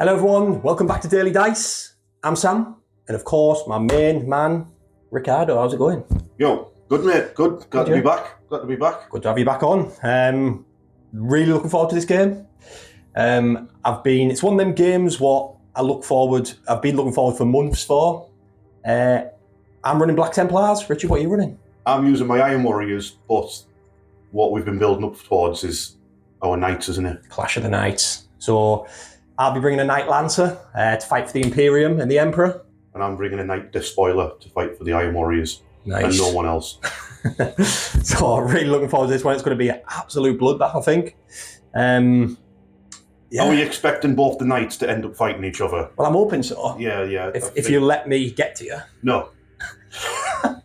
Hello everyone, welcome back to Daily Dice. I'm Sam, and of course my main man, Ricardo. How's it going? Yo, good mate, good. Glad to be back. Good to have you back on. Really looking forward to this game. It's one of them games what I've been looking forward for months for. I'm running Black Templars. Richard, what are you running? I'm using my Iron Warriors, but what we've been building up towards is our Knights, isn't it? Clash of the Knights. So I'll be bringing a Knight Lancer to fight for the Imperium and the Emperor. And I'm bringing a Knight Despoiler to fight for the Iron Warriors. Nice. And no one else. So I'm really looking forward to this one. It's going to be an absolute bloodbath, I think. Are we expecting both the Knights to end up fighting each other? Well, I'm hoping so. Yeah. If you let me get to you. No.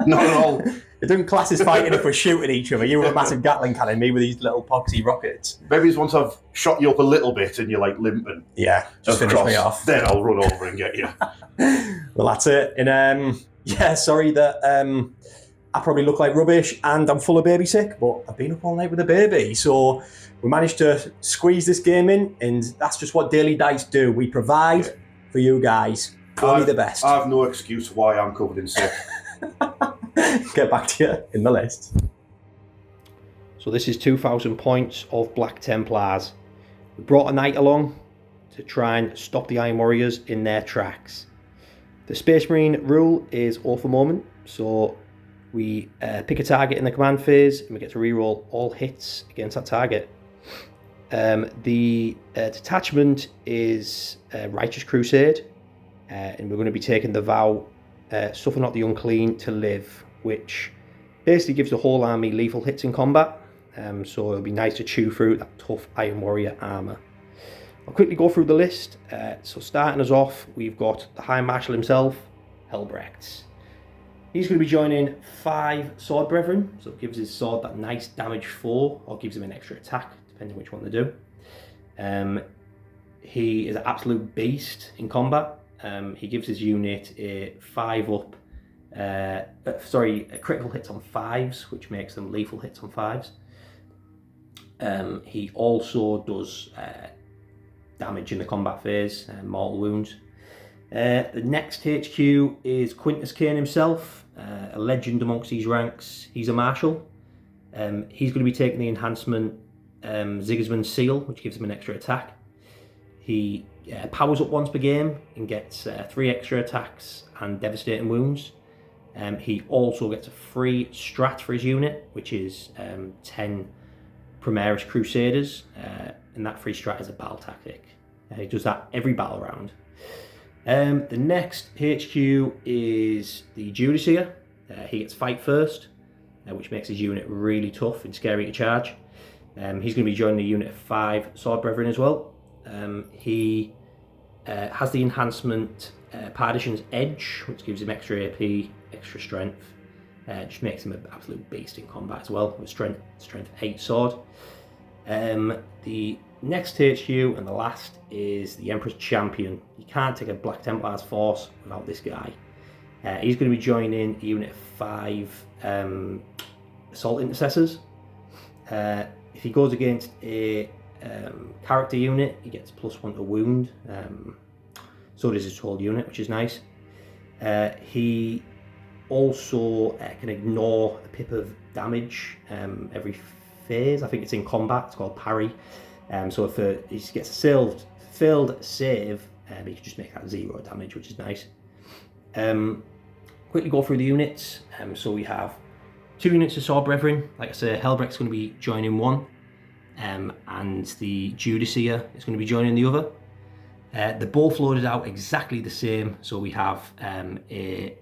Not at all. It doesn't class as fighting if we're shooting each other. You were a massive Gatling cannon, me with these little poxy rockets. Maybe once I've shot you up a little bit and you're like limping. Yeah, just finish me off. Then I'll run over and get you. Well, that's it. And sorry that I probably look like rubbish and I'm full of baby sick, but I've been up all night with a baby. So we managed to squeeze this game in, and that's just what Daily Dice do. We provide for you guys. Only the best. I have no excuse why I'm covered in sick. Get back to you in the list. So this is 2,000 points of Black Templars. We brought a knight along to try and stop the Iron Warriors in their tracks. The Space Marine rule is all for moment, so we pick a target in the command phase and we get to reroll all hits against that target. The detachment is Righteous Crusade, and we're going to be taking the vow, suffer not the unclean to live, which basically gives the whole army lethal hits in combat. So it'll be nice to chew through that tough Iron Warrior armour. I'll quickly go through the list. So starting us off, we've got the High Marshal himself, Helbrechts. He's going to be joining 5 Sword Brethren, so it gives his sword that nice damage 4, or gives him an extra attack, depending which one they do. He is an absolute beast in combat. He gives his unit a critical hits on 5s, which makes them lethal hits on 5s. He also does damage in the combat phase, mortal wounds. The next HQ is Quintus Cain himself, a legend amongst these ranks. He's a marshal. He's going to be taking the enhancement Sigismund's Seal, which gives him an extra attack. He powers up once per game and gets 3 extra attacks and devastating wounds. He also gets a free strat for his unit, which is 10 Primaris Crusaders, and that free strat is a battle tactic. He does that every battle round. The next HQ is the Judicia. He gets fight first, which makes his unit really tough and scary to charge. He's going to be joining a unit of 5 Sword Brethren as well. He has the enhancement Partition's Edge, which gives him extra AP, extra strength. Just makes him an absolute beast in combat as well, with strength 8 sword. The next HQ and the last is the Emperor's Champion. You can't take a Black Templars force without this guy. He's going to be joining a unit of 5 Assault Intercessors. If he goes against a character unit, he gets +1 to wound. So does his whole unit, which is nice. He also can ignore a pip of damage every phase. I think it's in combat. It's called parry. So if he gets a failed save, he can just make that 0 damage, which is nice. Quickly go through the units. So we have 2 units of Sword Brethren. Like I say, Helbrecht's going to be joining one, and the Judicia is going to be joining the other. They're both loaded out exactly the same. So we have a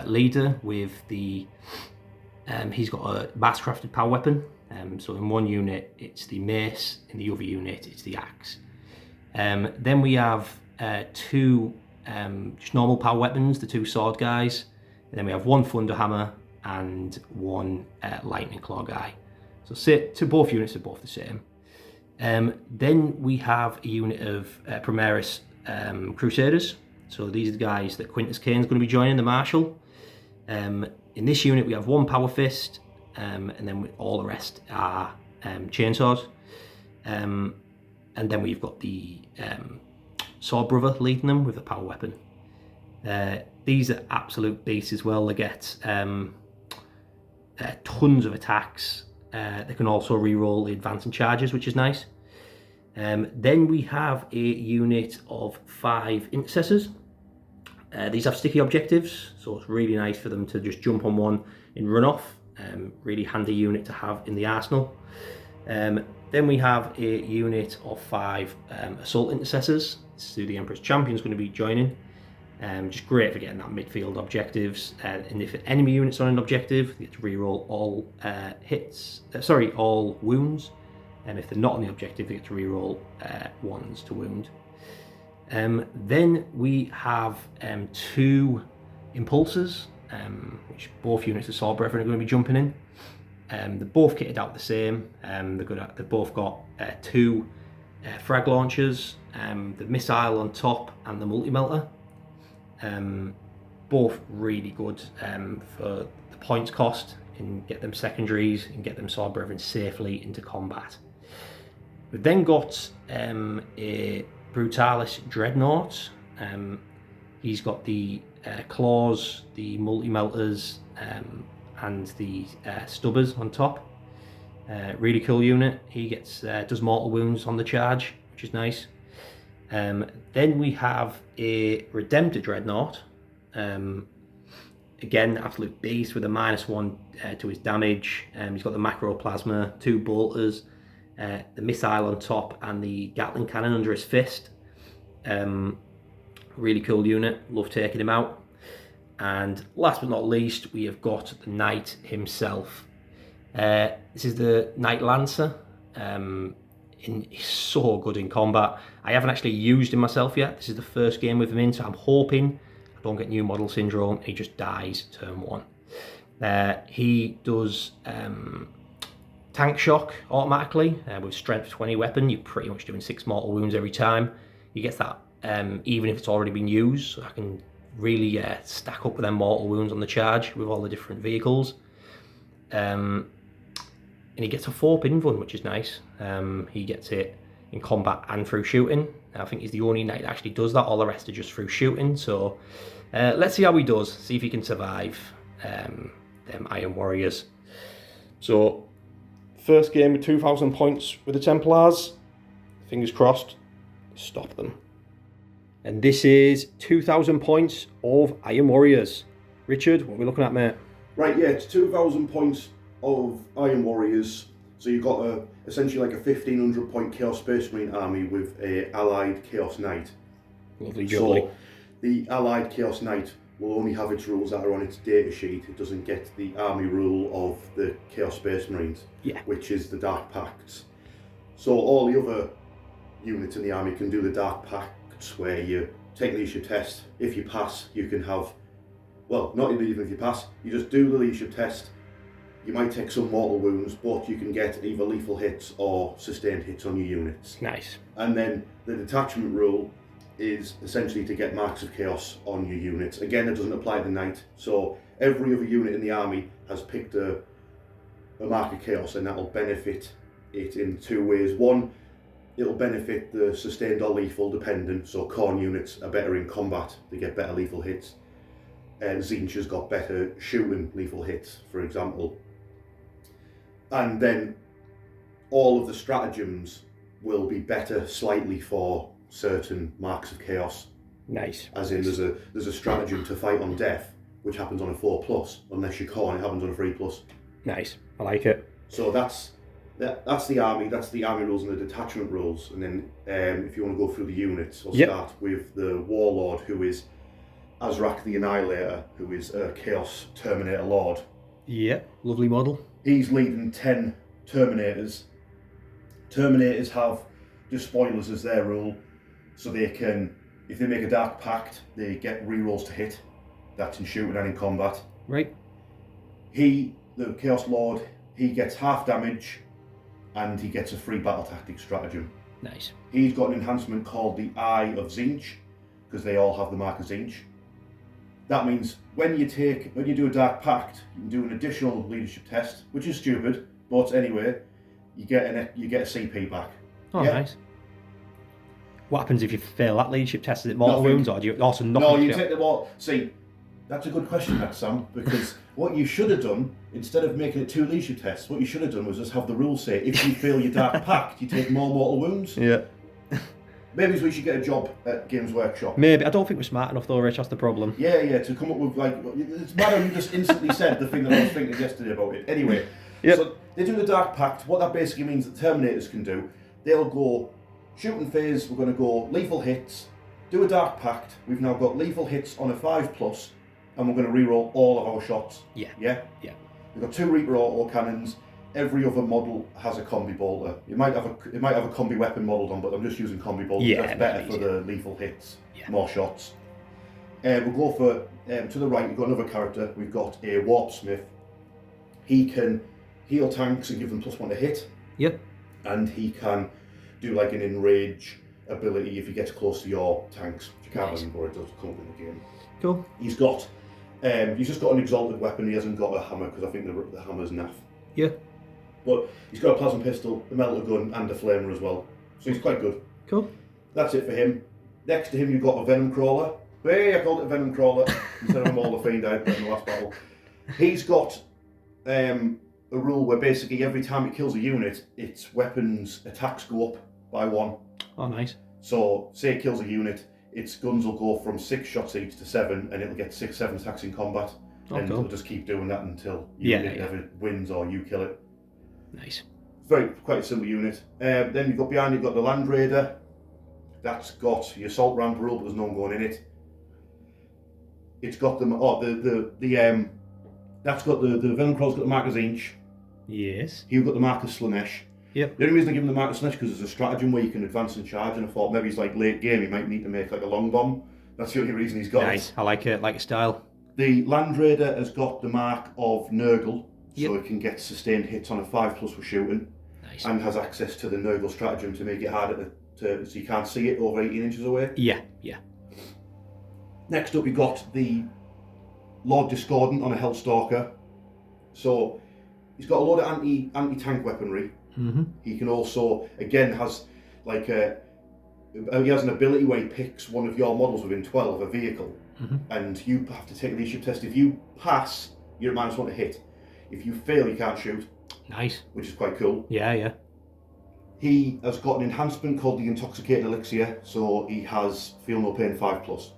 leader with the he's got a mass crafted power weapon. So in one unit it's the mace, in the other unit it's the axe. Then we have 2 just normal power weapons, the 2 sword guys, and then we have 1 thunder hammer and 1 lightning claw guy. So both units are both the same. Then we have a unit of Primaris Crusaders. So these are the guys that Quintus Cain is going to be joining, the Marshal. In this unit we have 1 Power Fist, and then all the rest are chainsaws. And then we've got the sword brother leading them with a power weapon. These are absolute beasts as well. They get tons of attacks. They can also re-roll the advancing charges, which is nice. Then we have a unit of 5 intercessors. These have sticky objectives, so it's really nice for them to just jump on one and run off. Really handy unit to have in the arsenal. Then we have a unit of 5 assault intercessors. This is who the Emperor's Champion is going to be joining. Just great for getting that midfield objectives. And if an enemy unit's on an objective, they get to reroll all all wounds. And if they're not on the objective, they get to reroll ones to wound. Then we have 2 impulsors, which both units of Sword Brethren are going to be jumping in. They're both kitted out the same. They've both got 2 frag launchers, the missile on top, and the multi-melter. Both really good for the points cost, and get them secondaries and get them Sword Brethren safely into combat. We've then got a Brutalis Dreadnought. He's got the claws, the multi-melters, and the stubbers on top. Really cool unit. He does mortal wounds on the charge, which is nice. Then we have a Redemptor Dreadnought. Again, absolute beast with a -1 to his damage. He's got the Macroplasma, 2 bolters, the missile on top, and the Gatling cannon under his fist. Really cool unit. Love taking him out. And last but not least, we have got the Knight himself. This is the Knight Lancer. He's so good in combat. I haven't actually used him myself yet. This is the first game with him in, so I'm hoping I don't get new model syndrome. He just dies turn 1. He does tank shock automatically with strength 20 weapon. You're pretty much doing 6 mortal wounds every time. He gets that even if it's already been used, so I can really stack up with them mortal wounds on the charge with all the different vehicles. And he gets a 4 pin run, which is nice. He gets it in combat and through shooting. I think he's the only knight that actually does that. All the rest are just through shooting. So let's see how he does. See if he can survive them Iron Warriors. So first game with 2,000 points with the Templars. Fingers crossed. Stop them. And this is 2,000 points of Iron Warriors. Richard, what are we looking at, mate? Right, yeah, it's 2,000 points of Iron Warriors. So you've got essentially like a 1,500 point Chaos Space Marine army with a allied Chaos Knight. Lovely jubbly. So the allied Chaos Knight will only have its rules that are on its data sheet. It doesn't get the army rule of the Chaos Space Marines, which is the Dark Pacts. So all the other units in the army can do the Dark Pacts, where you take the leadership test. If you pass, you can have, well, not even if you pass, you just do the leadership test. You might take some mortal wounds, but you can get either lethal hits or sustained hits on your units. Nice. And then the detachment rule is essentially to get marks of chaos on your units. Again, it doesn't apply to the knight. So every other unit in the army has picked a mark of chaos, and that'll benefit it in 2 ways. One, it'll benefit the sustained or lethal dependent. So Khorne units are better in combat, they get better lethal hits. Tzeentch has got better shooting lethal hits, for example. And then all of the stratagems will be better slightly for certain marks of chaos. Nice. As in, there's a stratagem to fight on death, which happens on a 4+. Unless you're Khorne, it happens on a 3+. Nice. I like it. So that's the army. That's the army rules and the detachment rules. And then if you want to go through the units, I'll start with the Warlord, who is Azrak the Annihilator, who is a Chaos Terminator Lord. Yep, lovely model. He's leading 10 Terminators. Terminators have just spoilers as their rule, so they can, if they make a Dark Pact, they get rerolls to hit. That's in shooting and in combat. Right. He, the Chaos Lord, he gets half damage, and he gets a free battle tactic stratagem. Nice. He's got an enhancement called the Eye of Tzeentch, because they all have the mark of Tzeentch. That means when you do a Dark Pact, you can do an additional leadership test, which is stupid, but anyway, you get a CP back. Oh, nice. What happens if you fail that leadership test? Is it mortal Nothing. wounds, or do you also knock? No, you take them all. See, that's a good question, that Sam, because what you should have done, instead of making it 2 leadership tests, what you should have done was just have the rules say, if you fail your Dark Pact, you take more mortal wounds. Yeah. Maybe we should get a job at Games Workshop. Maybe. I don't think we're smart enough though, Rich. That's the problem. Yeah, to come up with, like, it's mad how you just instantly said the thing that I was thinking yesterday about it. Anyway, Yep. so they do the Dark Pact. What that basically means that Terminators can do, they'll go shooting phase, we're going to go lethal hits, do a Dark Pact. We've now got lethal hits on a 5+, and we're going to reroll all of our shots. Yeah. Yeah? Yeah. We've got 2 Reaper auto cannons. Every other model has a combi bolter. It might have a combi weapon modelled on, but I'm just using combi bolter. Yeah, That's better for the lethal hits, more shots. We'll go for, to the right, we've got another character. We've got a Warp Smith. He can heal tanks and give them +1 to hit. Yep. And he can do like an enrage ability if he gets close to your tanks. Which you can't remember, it does come up in the game. Cool. He's just got an exalted weapon. He hasn't got a hammer because I think the hammer's naff. Yeah. But he's got a plasma pistol, a melter gun, and a flamer as well. So he's quite good. Cool. That's it for him. Next to him, you've got a Venom Crawler. Hey, I called it a Venom Crawler instead of a Maul of Fiend I had in the last battle. He's got a rule where basically every time it kills a unit, its weapons attacks go up by 1. Oh, nice. So, say it kills a unit, its guns will go from 6 shots each to 7, and it'll get 7 attacks in combat. Oh, and cool. it'll just keep doing that until it either wins or you kill it. Nice. Quite a simple unit. Then you've got behind, you've got the Land Raider. That's got your assault ramp rule, but there's no one going in it. It's got that's got the Venom Crawler's got the Marcus Inch. Yes. You've got the Marcus Slanesh. Yep. The only reason I give him the Marcus Slanesh because there's a stratagem where you can advance and charge, and I thought maybe he's like late game, he might need to make like a long bomb. That's the only reason he's got Nice. I like it. Like a style. The Land Raider has got the mark of Nurgle, Yep. so it can get sustained hits on a 5+ with shooting. Nice. And has access to the Nurgle stratagem to make it harder so you can't see it over 18 inches away. Yeah. Yeah. Next up, we got the Lord Discordant on a Hellstalker. So he's got a load of anti-tank weaponry. Mm-hmm. He can also, again, has like he has an ability where he picks one of your models within 12 a vehicle, and you have to take a leadership test. If you pass, you're at -1 to hit. If you fail, you can't shoot. Nice. Which is quite cool. Yeah. Yeah. He has got an enhancement called the Intoxicated Elixir, so he has Feel No Pain 5+.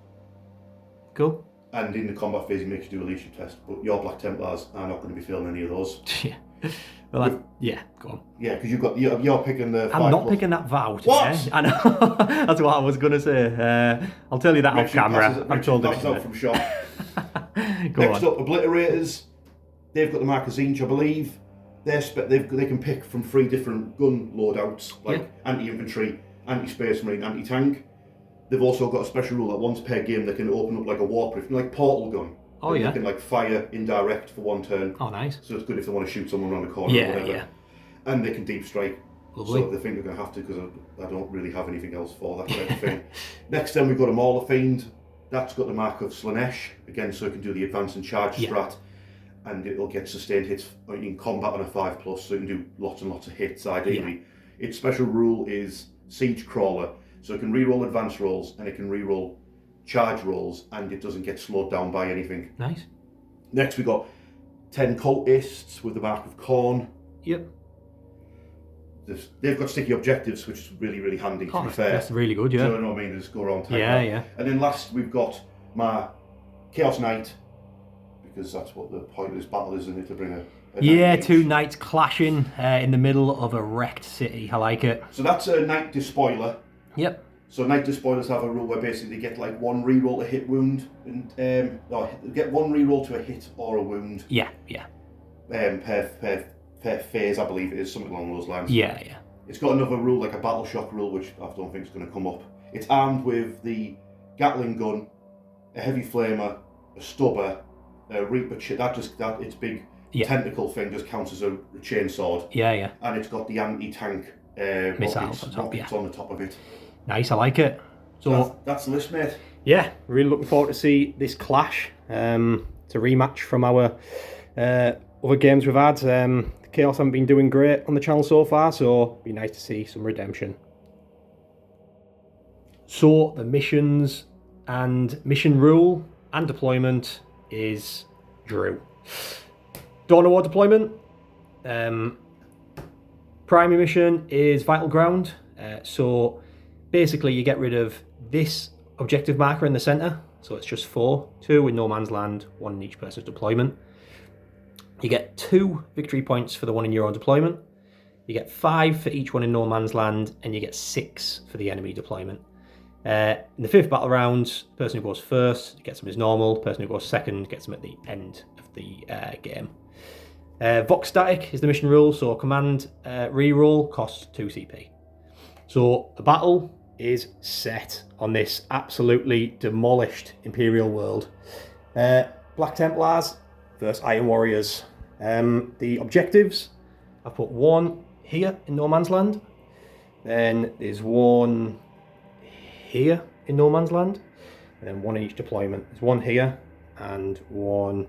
Cool. And in the combat phase, he makes you do a leadership test. But your Black Templars are not going to be feeling any of those. Yeah. Well, go on. Yeah, because you're picking the. I'm not picking that vow. What? Today. I know. That's what I was gonna say. I'll tell you that off camera. I'm told passes out from shot. Go Next on. up, Obliterators. They've got the Marcus Inch, I believe. They can pick from 3 different gun loadouts, like anti-infantry, anti-space marine, anti-tank. They've also got a special rule that once per game they can open up like a warproof, like portal gun. Oh yeah. They can like fire indirect for 1 turn. Oh nice. So it's good if they want to shoot someone around the corner or whatever. Yeah. And they can deep strike. Lovely. So they think they're going to have to because I don't really have anything else for that kind of thing. Next then we've got a Mauler Fiend. That's got the mark of Slanesh, again, so it can do the advance and charge strat. And it'll get sustained hits in combat on a 5+, so it can do lots and lots of hits ideally. Its special rule is Siege Crawler, so it can reroll advance rolls and it can reroll charge rolls, and it doesn't get slowed down by anything. Nice. Next we got 10 Cultists with the mark of Khorne. Yep. They've got sticky objectives, which is really, really handy, to be fair. That's really good, yeah. So you know what I mean? They just go around tank Yeah, that. yeah. And then last we've got my Chaos Knight, because that's what the point of this battle is, isn't it? To bring a Yeah, knight 2 knights clashing in the middle of a wrecked city. I like it. So that's a Knight Despoiler. Yep. So Knight Despoilers have a rule where basically they get like 1 reroll to hit wound, and they get 1 reroll to a hit or a wound. Yeah. Per phase, I believe it is, something along those lines. Yeah. It's got another rule, like a Battle Shock rule, which I don't think is going to come up. It's armed with the Gatling gun, a heavy flamer, a stubber, a Reaper its big tentacle thing just counts as a chain sword. Yeah. And it's got the anti-tank missiles rockets on the top of it. Nice, I like it. So that's the list, mate. Yeah, really looking forward to see this clash. It's a rematch from our other games we've had. Chaos haven't been doing great on the channel so far, so it'd be nice to see some redemption. So the missions and mission rule and deployment is Drew. Dawn of War deployment. Primary mission is Vital Ground. So basically you get rid of this objective marker in the centre. So it's just 4, 2 in no man's land, 1 in each person's deployment. You get 2 victory points for the one in your own deployment. You get 5 for each one in no man's land, and you get 6 for the enemy deployment. In the 5th battle round, the person who goes first gets them as normal. The person who goes second gets them at the end of the game. Vox static is the mission rule, so command reroll costs 2 CP. So the battle is set on this absolutely demolished Imperial world. Black Templars versus Iron Warriors. The objectives, I've put 1 here in no man's land. Then there's 1 here in no man's land. And then 1 in each deployment. There's 1 here and 1...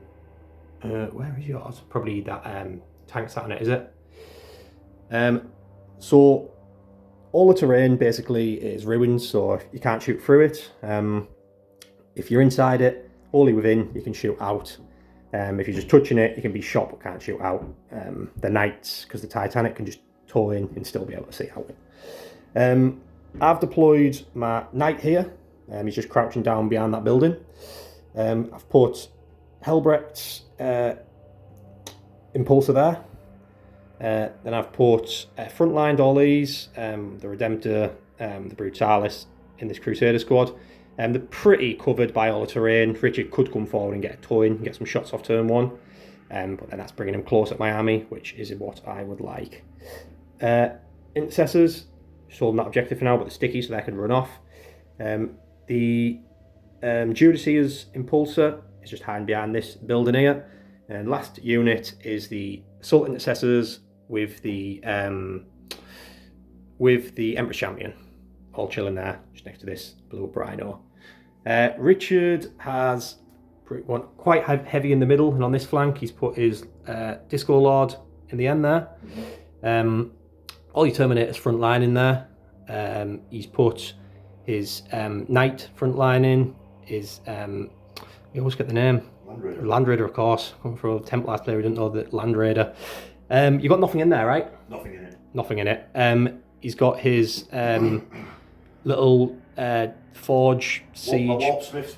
where is yours? Probably that tank sat on it, is it? So all the terrain basically is ruins, so you can't shoot through it. If you're inside it, wholly within, you can shoot out. If you're just touching it, you can be shot but can't shoot out. The knights, because the Titanic can just tow in and still be able to see out. I've deployed my knight here. He's just crouching down behind that building. I've put Helbrecht's impulsor there. Then I've put frontlined all these, the Redemptor, the Brutalis in this Crusader squad. They're pretty covered by all the terrain. Richard could come forward and get a toy and get some shots off turn 1. But then that's bringing him close at my army, which is what I would like. Intercessors, just holding that objective for now, but they're sticky so they can run off. The Judiciar's impulsor is just hiding behind this building here. And last unit is the Assault Intercessors with the Emperor's Champion, all chilling there, just next to this blue up rhino. Richard has quite heavy in the middle, and on this flank he's put his Disco Lord in the end there. All your Terminators front line in there. He's put his Knight front line in. His you always get the name. Land Raider, of course. Coming from a Templars player who didn't know that Land Raider. You've got nothing in there, right? Nothing in it. Nothing in it. He's got his little Forge Siege.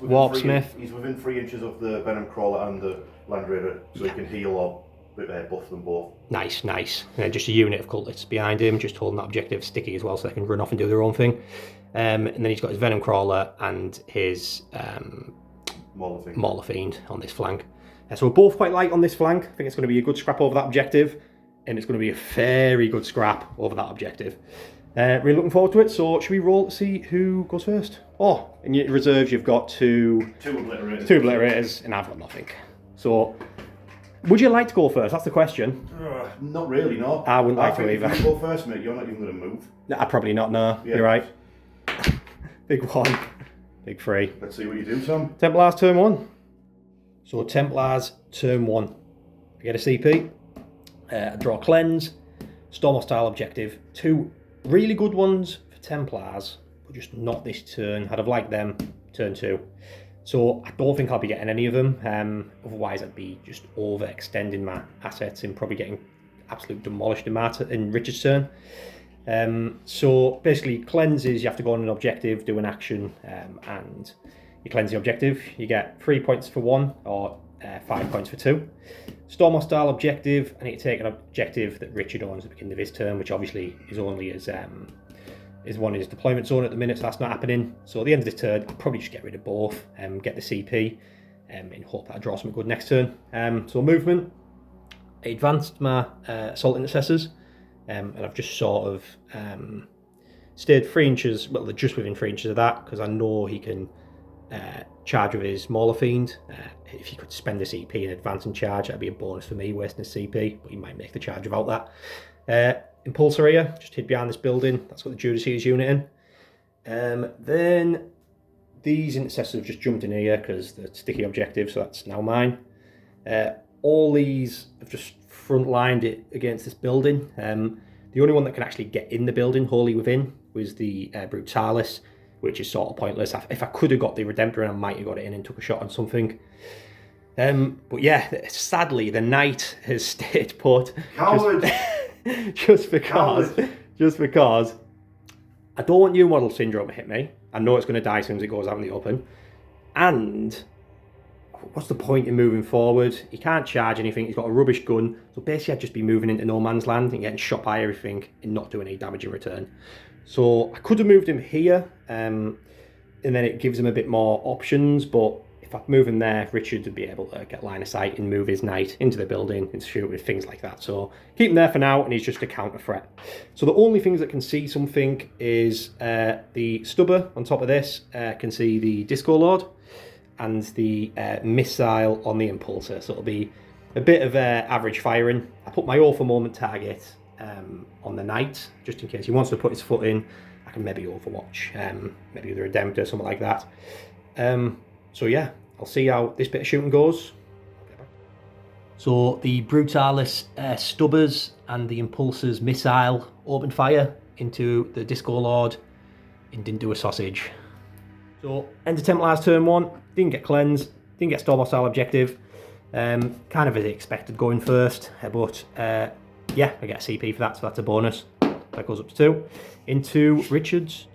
Warpsmith. He's within 3 inches of the Venom Crawler and the Land Raider, so he can heal or buff them both. Nice. Just a unit of cultists behind him, just holding that objective sticky as well, so they can run off and do their own thing. And then he's got his Venom Crawler and his Mauler Fiend on this flank. So we're both quite light on this flank. I think it's going to be a good scrap over that objective, and it's going to be a very good scrap over that objective. Really looking forward to it. So should we roll to see who goes first? Oh, in your reserves you've got two obliterators, and I've got nothing. So would you like to go first? That's the question. Not really, no. I wouldn't like to either. If you go first, mate, you're not even going to move. Nah, probably not, no. Yeah. You're right. Big 1. Big 3. Let's see what you do, Tom. Templars turn 1. So Templars turn 1. I get a CP. I draw Cleanse. Storm Hostile objective. 2 really good ones for Templars, but just not this turn. I'd have liked them turn 2. So I don't think I'll be getting any of them. Otherwise I'd be just overextending my assets and probably getting absolutely demolished in Richard's turn. So basically cleanses, you have to go on an objective, do an action, and you cleanse the objective. You get 3 points for 1 or 5 points for 2. Storm Hostile objective, I need to take an objective that Richard owns at the beginning of his turn, which obviously is only as is one in his deployment zone at the minute, so that's not happening. So at the end of this turn, I'll probably just get rid of both, get the CP, in hope that I draw something good next turn. So movement, I advanced my Assault Intercessors, and I've just sort of stayed 3 inches, well, they're just within 3 inches of that, because I know he can charge with his Mauler Fiend. If he could spend a CP and advance and charge, that'd be a bonus for me, wasting a CP, but he might make the charge without that. Impulsor here, just hid behind this building. That's got the Judiciar's unit in. Then these Intercessors have just jumped in here because the sticky objective, so that's now mine. All these have just front-lined it against this building. The only one that can actually get in the building, wholly within, was the Brutalis. which is sort of pointless. If I could have got the Redemptor in, I might have got it in and took a shot on something. But yeah, sadly, the knight has stayed put. Coward! Just because I don't want new model syndrome to hit me. I know it's going to die as soon as it goes out in the open. And what's the point in moving forward? He can't charge anything. He's got a rubbish gun. So basically, I'd just be moving into no man's land and getting shot by everything and not doing any damage in return. So I could have moved him here, and then it gives him a bit more options. But if I move him there, Richard would be able to get line of sight and move his knight into the building and shoot with things like that. So keep him there for now, and he's just a counter threat. So the only things that can see something is the stubber on top of this can see the Disco Lord and the missile on the impulsor. So it'll be a bit of average firing. I put my all for moment target on the knight, just in case he wants to put his foot in. I can maybe overwatch, maybe the Redemptor, something like that. So yeah, I'll see how this bit of shooting goes. So the Brutalis stubbers and the Impulsor's missile opened fire into the Disco Lord and didn't do a sausage. So enter Templars turn 1, didn't get cleanse, didn't get storm hostile objective. Kind of as expected going first, but yeah, I get a CP for that, so that's a bonus. That goes up to 2. Into Richards.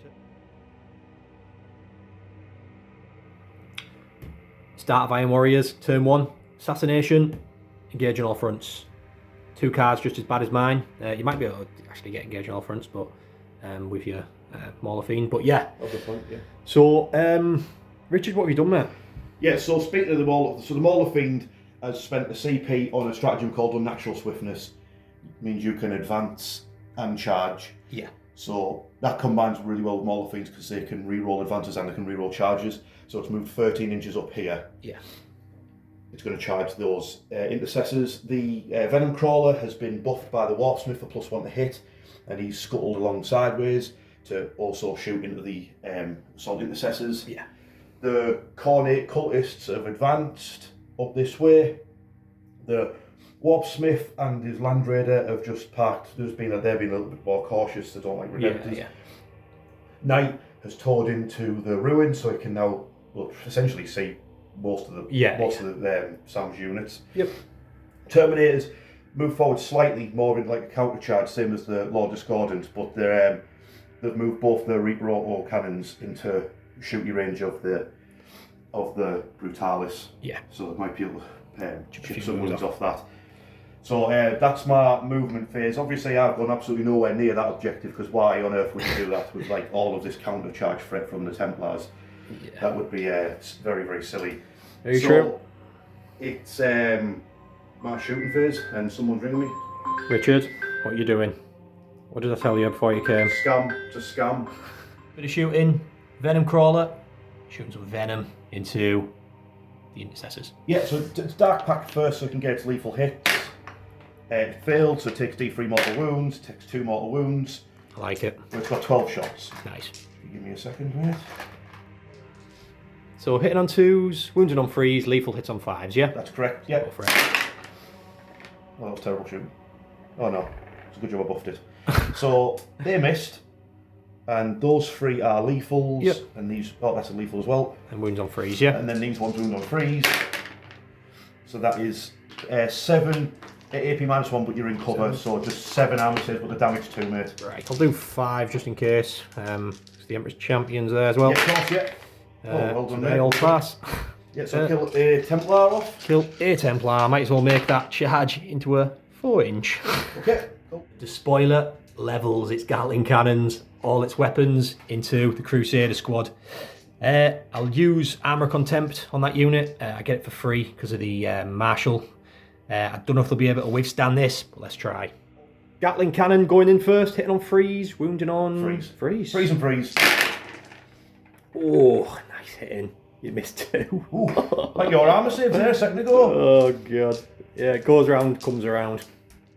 Start of Iron Warriors, turn 1, assassination, engage on all fronts. 2 cards just as bad as mine. You might be able to actually get engaged on all fronts, but with your Mauler Fiend. But yeah. Point, yeah. So, Richard, what have you done there? Yeah, so speaking of the Mauler, so the Mauler Fiend has spent a CP on a stratagem called Unnatural Swiftness. It means you can advance and charge. Yeah. So that combines really well with Mauler Fiends because they can reroll advances and they can reroll charges. So it's moved 13 inches up here. Yeah. It's going to charge those intercessors. The Venom Crawler has been buffed by the Warpsmith for +1 to hit, and he's scuttled along sideways to also shoot into the assault intercessors. Yeah. The Cornate Cultists have advanced up this way. The Warpsmith and his Land Raider have just parked. They've been a little bit more cautious. They don't like Redemptors. Yeah. Knight has toured into the ruin, so it can now essentially see most of the Sam's units. Yep. Terminators move forward slightly more in like a counter charge, same as the Lord Discordant, but they've moved both the Reaper auto cannons into shooting range of the Brutalis. Yeah. So they might be able to chip some wounds wounds off that. So that's my movement phase. Obviously, I've gone absolutely nowhere near that objective because why on earth would you do that with like all of this counter charge threat from the Templars? Yeah. That would be very, very silly. Are you sure? It's my shooting phase, and someone's ringing me. Richard, what are you doing? What did I tell you before you came? Scam, it's a scam. Bit of shooting, Venom Crawler, shooting some venom into the intercessors. Yeah, so it's Dark Pact first, so it can get its lethal hits. It failed, so it takes D3 mortal wounds, takes 2 mortal wounds. I like it. So it's got 12 shots. Nice. Give me a second, mate. So hitting on 2s, wounding on 3s, lethal hits on 5s, yeah? That's correct, yeah. Go for it. Oh, that was terrible shooting. Oh no, it's a good job I buffed it. So they missed, and those 3 are lethals, yep. And these, that's a lethal as well. And wounds on 3s, yeah? And then these ones wound on 3s. So that is 7 AP -1, but you're in cover, so just 7 armor saves, but the damage 2, mate. Right, I'll do 5 just in case. The Emperor's Champion's there as well. Yeah, of course, yeah. Well done, mate. Old class. Yeah, so kill a Templar off. Kill a Templar, might as well make that charge into a 4-inch. Okay, cool. The spoiler levels its Gatling cannons, all its weapons into the Crusader squad. I'll use Armour Contempt on that unit. I get it for free because of the Marshal. I don't know if they'll be able to withstand this, but let's try. Gatling cannon going in first, hitting on 3s, wounding on... Freeze. Freeze and freeze. Oh, nice hitting. You missed 2. Ooh, like your armour save there a second ago. Oh, God. Yeah, it goes around, comes around.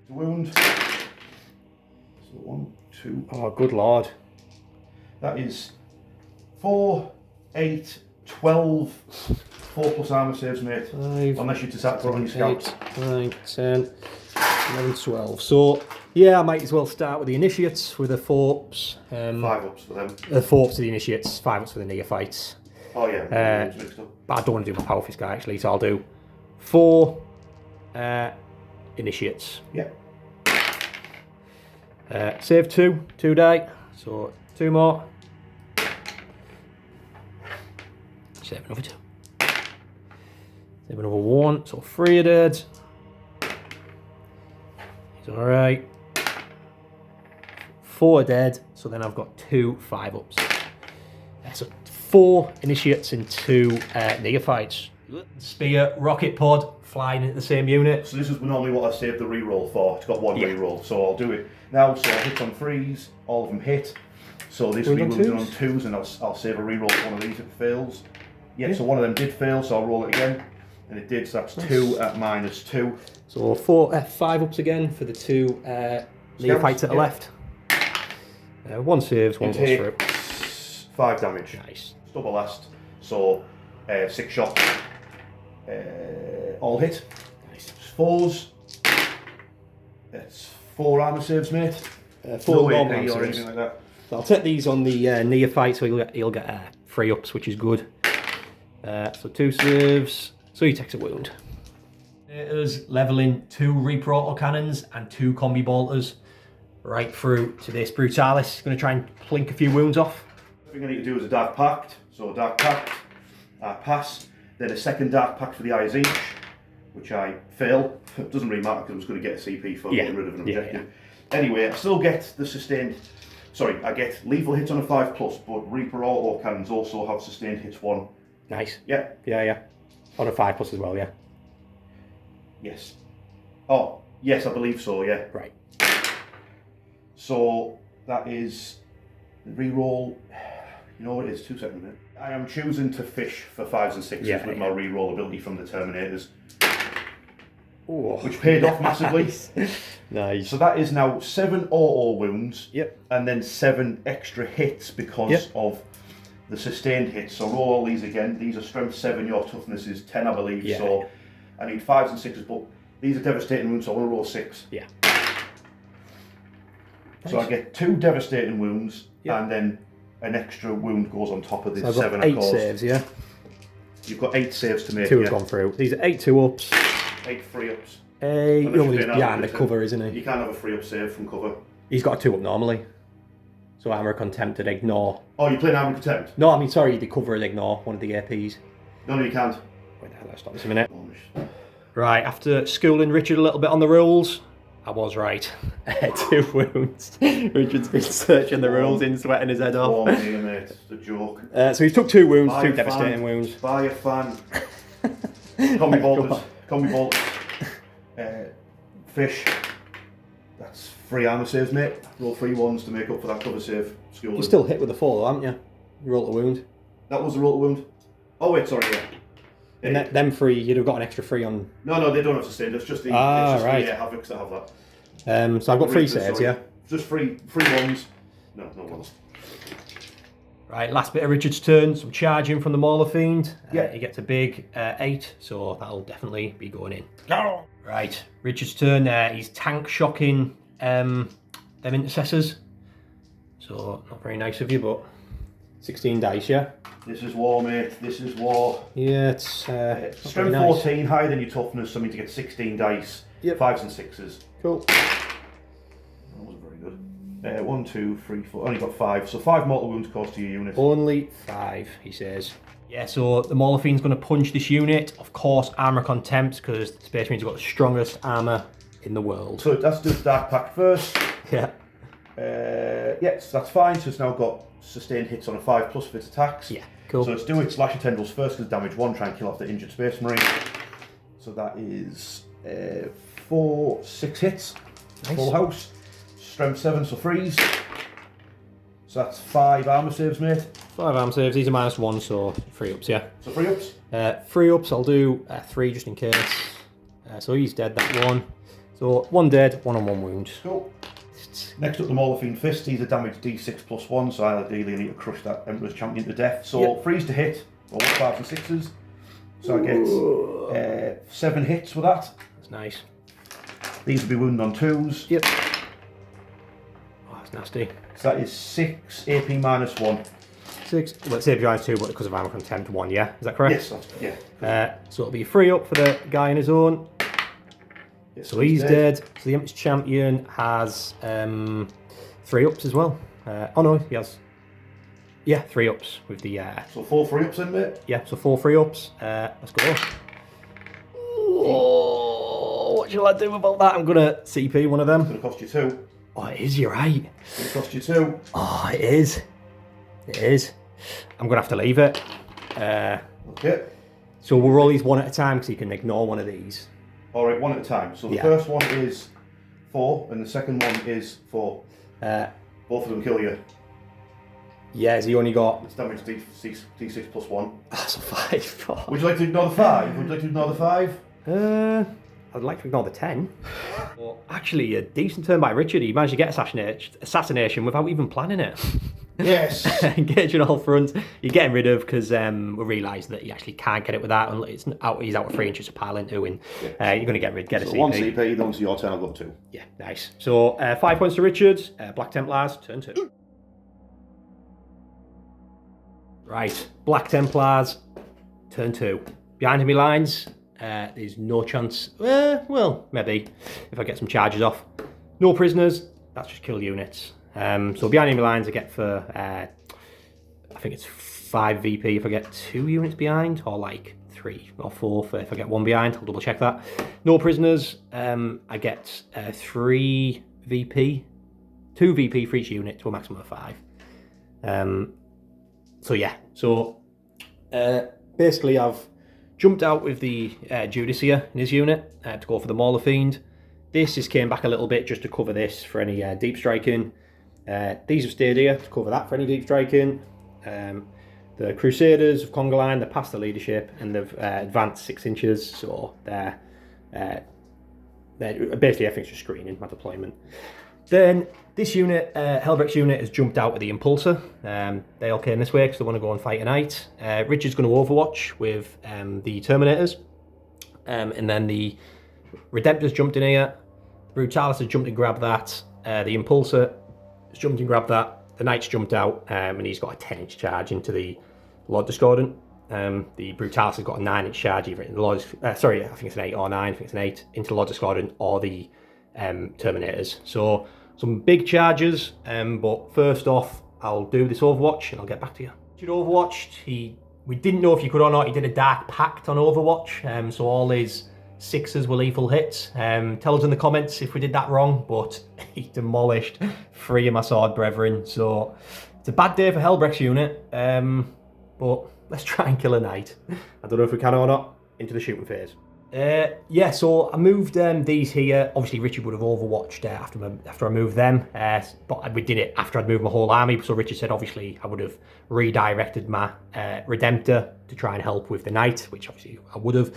Wound. So 1, 2. Oh, good lord. That is 4, 8, 12. 4 plus armour saves, mate. 5, unless you decide to put on your scouts. 8, 9, 10, 11, 12. So Yeah, I might as well start with the initiates with the 4 ups. 5 ups for them. 4 ups to the initiates, 5 ups for the neophytes. Oh yeah, mixed up. But I don't want to do my power fist guy actually, so I'll do 4 initiates. Yeah. Save 2 die, so 2 more. Save another 2. Save another 1, so 3 are dead. He's alright. 4 are dead, so then I've got 2 5 ups. So 4 initiates and 2 neophytes. Spear, rocket pod, flying into the same unit. So this is normally what I save the reroll for. It's got 1 reroll, so I'll do it now. So I hit on 3s, all of them hit. So this will be wounded on 2s, and I'll save a reroll for one of these if it fails. Yeah, so one of them did fail, so I'll roll it again. And it did, so that's 2 at -2. So 5 ups again for the 2 neophytes at the left. 1 saves, 1 goes through. 5 damage. Nice. Double last, so 6 shots. All hit. Nice. 4s. It's 4 armor saves, mate. 4 no normal AP or saves. anything like that. So I'll take these on the neophyte, so he'll get 3 ups, which is good. So 2 saves, so he takes a wound. Is leveling 2 Reaper autocannons and 2 combi bolters right through to this Brutalis. Going to try and plink a few wounds off. The thing I need to do is a Dark Pact. So a Dark Pact, I pass. Then a second Dark Pact for the Eye Zinch, which I fail. It doesn't really matter because I'm just going to get a CP for getting rid of an objective. Anyway, I still get the sustained. Sorry, I get lethal hits on a 5+, but Reaper auto cannons also have sustained hits 1. Nice. Yeah. Yeah. On a 5+ as well, yeah. Yes. Oh, yes, I believe so, yeah. Right. So that is the reroll. You know what it is? 2 seconds a minute. I am choosing to fish for 5s and 6s with my reroll ability from the Terminators. Ooh, which paid off massively. Nice. So that is now 7 auto wounds. Yep. And then 7 extra hits because of the sustained hits. So roll all these again. These are strength 7, your toughness is 10, I believe. Yeah. So I need 5s and 6s, but these are devastating wounds, so I want to roll 6. Yeah. So I get 2 devastating wounds, and then an extra wound goes on top of this 7 8 saves, yeah? You've got 8 saves to make. 2 have gone through. These are 8 2-ups. 8 3-ups. He's behind the cover, isn't he? You can't have a 3-up save from cover. He's got a 2-up normally. So Armour Contempt and ignore. Oh, you're playing Armour Contempt? No, I mean, sorry, the cover and ignore one of the APs. No, you can't. Wait, let's stop this a minute. Oh, right, after schooling Richard a little bit on the rules, I was right. 2 wounds. Richard's been searching the rules in, sweating his head off. Oh, here, mate. It's a joke. So he's took 2 wounds, Buy 2 a devastating fan. wounds. Buy a fan. Combi bolters. Combi bolters. Fish. That's 3 armour saves, mate. Roll 3 ones to make up for that cover save. Schooling. You still hit with a 4 though, haven't you? You rolled a wound. That was the roll to wound. Oh wait, sorry, yeah. And them 3, you'd have got an extra 3 on. No, they don't have to stay. It's just the right. the Havocs that have that. So I've got 3 Reapers, saves, sorry. yeah. Just three ones. No ones. Right, last bit of Richard's turn. Some charging from the Mauler Fiend. Yeah. He gets a big 8, so that'll definitely be going in. No. Right, Richard's turn. He's tank shocking them intercessors. So not very nice of you, but 16 dice, yeah. This is war, mate. This is war. Yeah, it's strength 14, higher than your toughness, so I need to get 16 dice. Yep. 5s and 6s. Cool. That wasn't very good. 1, 2, 3, 4. Only got 5. So 5 mortal wounds cost to your unit. Only 5, he says. Yeah, so the Mauler Fiend's going to punch this unit. Of course, Armour Contempt, because the Space Marines have got the strongest armour in the world. So that's just Dark Pact first. Yeah. Yes, that's fine. So it's now got sustained hits on a 5+ for its attacks. Yeah, cool. So let's do it. Slash your tendrils first because damage 1. Try and kill off the injured Space Marine. So that is 6 hits. Nice. Full house. Strength 7, so 3s. So that's 5 armour saves, mate. 5 arm saves. These are -1, so 3 ups, yeah. So 3 ups. 3 ups. I'll do 3 just in case. So he's dead. That one. So 1 dead. 1 on 1 wound. Cool. Next up, the Mauler Fiend Fist. He's a damage D6 +1, so I ideally need to crush that Emperor's Champion to death. So 3s to hit, or 5s and 6s. So I get 7 hits with that. That's nice. These will be wounded on 2s. Yep. That's nasty. So that is 6 AP minus 1. 6. Well, it's AP minus 2, but because of armor contempt 1, yeah? Is that correct? Yes, yeah. So it'll be 3 up for the guy on his own. Yes, So he's dead. So the Emperor's Champion has 3 ups as well. Oh no, he has. Yeah, 3 ups with the. So 4 free ups in, mate? Yeah, so 4 3 ups. Let's go. Oh, what shall I do about that? I'm gonna CP one of them. It's going to cost you 2. Oh, it is, you're right. It's going to cost you 2. Oh, it is. It is. I'm gonna have to leave it. Okay. So we'll roll these one at a time because you can ignore one of these. Alright, one at a time. So the first one is 4 and the second one is 4. Both of them kill you. Yeah, has he only got... It's damage D6 plus 1. That's a 5. Oh. Would you like to ignore the 5? Would you like to ignore the 5? I'd like to ignore the 10. Well, actually, a decent turn by Richard. He managed to get assassination without even planning it. Yes. Engaging all front. You're getting rid of because we realised that you actually can't get it with that. He's out of 3 inches to pile into, and you're going to get a CP. 1 CP, then to your turn, I've got 2. Yeah, nice. So 5 points to Richard. Black Templars, turn 2. Right, Black Templars, turn 2. Behind enemy lines, there's no chance. Well, maybe if I get some charges off. No prisoners. That's just kill units. So behind enemy lines, I get for I think it's 5 VP if I get 2 units behind, or like 3 or 4 for if I get 1 behind. I'll double check that. No prisoners. I get 3 VP, 2 VP for each unit to a maximum of 5. So yeah, so basically I've jumped out with the Judicia in his unit to go for the Mauler Fiend. This just came back a little bit just to cover this for any deep striking. These have stayed here to cover that for any deep striking. The Crusaders of Conga Line, they're past the leadership and they've advanced 6 inches, so they're basically everything's just screening my deployment. Then this unit, Helbrecht's unit, has jumped out with the Impulsor. They all came this way because they want to go and fight tonight. Richard's going to overwatch with the Terminators. And then the Redemptor's jumped in here. Brutalis has jumped and grabbed that. The Impulsor has jumped and grabbed that. The Knight's jumped out and he's got a 10-inch charge into the Lord Discordant. The Brutalis has got a 9-inch charge either in the Lord... sorry, I think it's an 8 or 9. I think it's an 8 into the Lord Discordant or the Terminators. So some big charges, but first off, I'll do this Overwatch and I'll get back to you. Richard overwatched. We didn't know if you could or not. He did a Dark Pact on Overwatch, so all his 6s were lethal hits. Tell us in the comments if we did that wrong, but he demolished 3 of my sword brethren. So it's a bad day for Helbrecht's unit, but let's try and kill a knight. I don't know if we can or not. Into the shooting phase. Yeah, so I moved these here. Obviously, Richard would have overwatched after I moved them, but we did it after I'd moved my whole army. So Richard said, obviously, I would have redirected my Redemptor to try and help with the knight, which obviously I would have.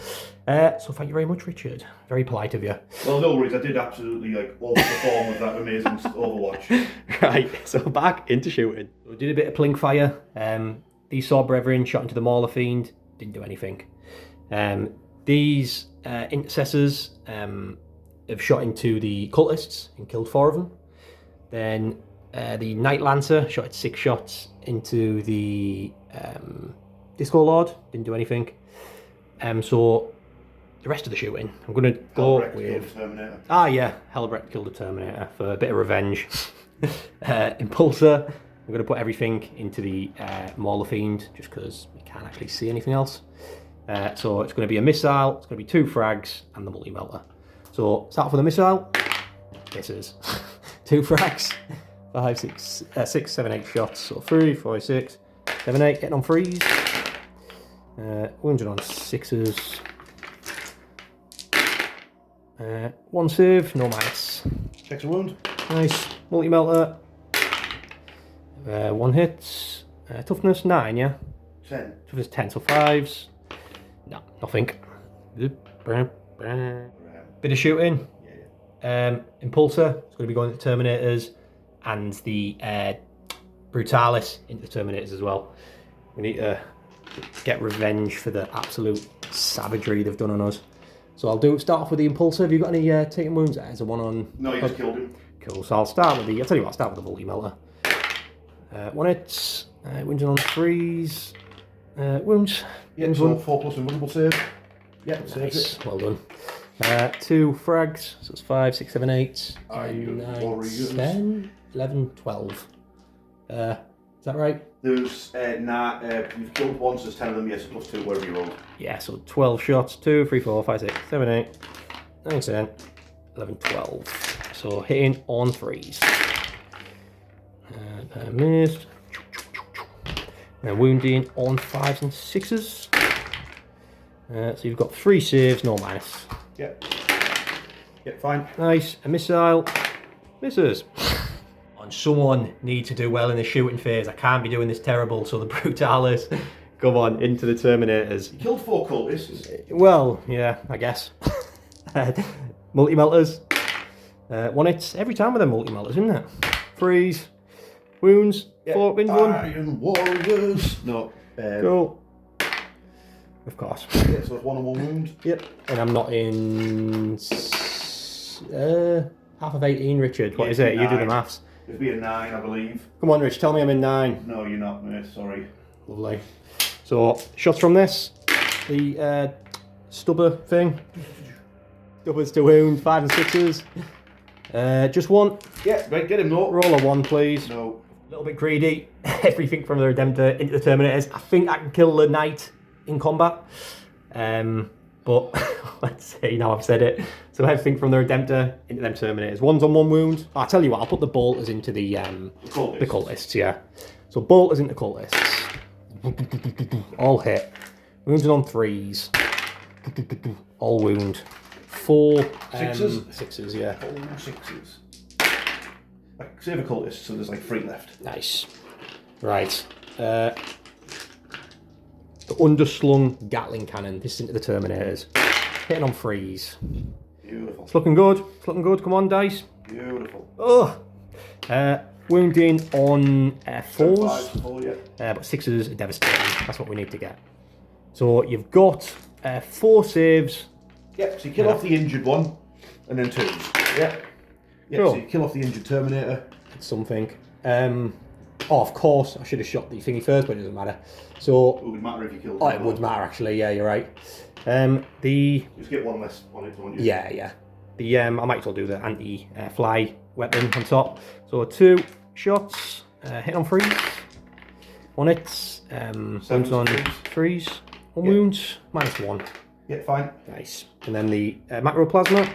So thank you very much, Richard. Very polite of you. Well, no worries. I did absolutely overperform with that amazing Overwatch. Right, so back into shooting. We did a bit of plink fire. These sword brethren shot into the Mauler Fiend. Didn't do anything. These intercessors have shot into the cultists and killed 4 of them. Then the Knight Lancer shot 6 shots into the Disco Lord, didn't do anything. So the rest of the shooting, I'm going to go with... Terminator. Ah yeah, Helbrecht killed the Terminator for a bit of revenge. Impulsor, I'm going to put everything into the Mauler Fiend just because we can't actually see anything else. So it's going to be a missile, it's going to be 2 frags, and the multi-melter. So start off with a missile. Misses. 2 frags. 5, 6, 7, 8 shots. So 3, 4, 6, 7, 8. Getting on 3s. Wounded on 6s. 1 save, no mites. Checks a wound. Nice. Multi-melter. 1 hit. Toughness 9, yeah? 10. Toughness 10, so 5s. No, nothing. Bit of shooting. Impulsor, it's going to be going to the Terminators, and the Brutalis into the Terminators as well. We need to get revenge for the absolute savagery they've done on us. So I'll start off with the Impulsor. Have you got any taken wounds there? Is there one on... No, you just killed him. Cool. So I'll start with I'll tell you what, I'll start with the multi-melter. One hit, wounds on 3s, wounds. Yeah, so 4+ invulnerable save. Yeah, Nice. Well done. 2 frags, so it's 5, 6, 7, 8, Aye, 9, warriors. 10, 11, 12. Is that right? There's, you've killed one, so there's 10 of them, yes, +2, whatever you roll. Yeah, so 12 shots. 2, 3, 4, 5, 6, 7, 8, 9, 10, 11, 12. So hitting on 3s. Missed. Now wounding on 5s and 6s. So you've got 3 saves, no minus. Yep. Yep, fine. Nice. A missile. Misses. And someone needs to do well in the shooting phase. I can't be doing this terrible, so the Brutalis. Come on, into the Terminators. You killed 4 cultists. Well, yeah, I guess. Multi-melters. One hits every time with them multi-melters, isn't it? Freeze. Wounds. Yep. 4 wins 1. Iron Warriors. No. Cool. Of course. Yeah, so it's 1 on 1 wound. Yep. And I'm not in half of 18, Richard. What is it? You do the maths. It'd be a 9, I believe. Come on, Rich. Tell me I'm in 9. No, you're not, mate. Sorry. Lovely. So, shots from this. The stubber thing. Stubbers to wound, 5 and 6s. Just 1. Yeah, right, get him, no. Roll a 1, please. No. A little bit greedy. Everything from the Redemptor into the Terminators. I think I can kill the Knight in combat. But let's see, now I've said it. So everything from the Redemptor into them Terminators. 1's on 1 wound. I'll tell you what, I'll put the bolters into the cultists, yeah. So bolters into cultists. All hit. Wounded on 3s. All wound. 4 6s? 6s, yeah. Oh, 6s. Save a cultist, so there's like 3 left. Nice. Right. The underslung Gatling cannon. This is into the Terminators. Hitting on 3s. Beautiful. It's looking good. It's looking good. Come on, dice. Beautiful. Oh. Wounding on 4s. 5, 4, yeah. But 6s are devastating. That's what we need to get. So you've got 4 saves. Yep, so you kill off the injured one, and then 2s. Yep. Yeah, Cool. so you kill off the injured Terminator. It's something. Oh, of course, I should have shot the thingy first, but it doesn't matter. So. It would matter if you killed Oh, him. it would matter actually. Yeah, you're right. You just get 1 less on it, don't you? Yeah. The I might as well do the anti-fly weapon on top. So 2 shots, hit on 3s. 1 hit. Wounds on 3s. 1 wounds, minus 1. Yeah, fine. Nice. And then the macroplasma.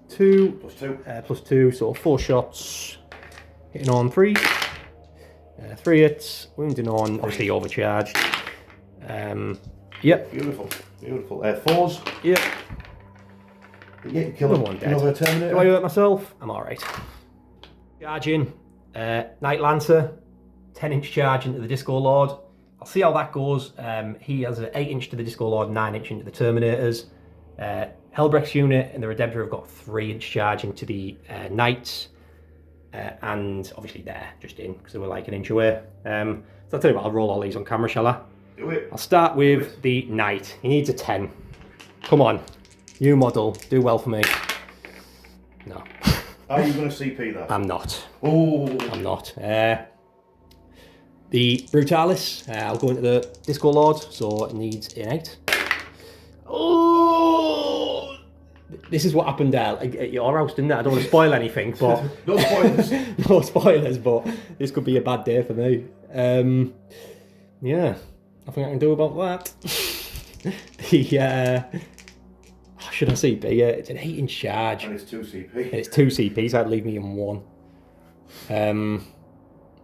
2 +2. +2, so 4 shots, hitting on 3s. 3 hits, wounding on, obviously overcharged. Yep. Beautiful. 4s. Yep. Yeah, you kill Another one dead. another Terminator. Do I hurt myself? I'm alright. Charging. Night Lancer. 10-inch charge into the Disco Lord. I'll see how that goes. He has an 8-inch to the Disco Lord, 9-inch into the Terminators. Helbrecht's unit and the Redemptor have got 3-inch charge into the Knights. And obviously they're just in because they were like an inch away. So I'll tell you what, I'll roll all these on camera, shall I? Do it. I'll start with the Knight. He needs a 10. Come on. New model. Do well for me. No. Are you going to CP that? I'm not. Oh. I'm not. The Brutalis. I'll go into the Disco Lord, so it needs an 8. Oh! This is what happened at your house, didn't it? I don't want to spoil anything, but... No spoilers. No spoilers, but this could be a bad day for me. Yeah, nothing I can do about that. Should I CP? Yeah, it's an 8-inch charge. And it's 2 CP. And it's 2 CPs, so I'd leave me in 1.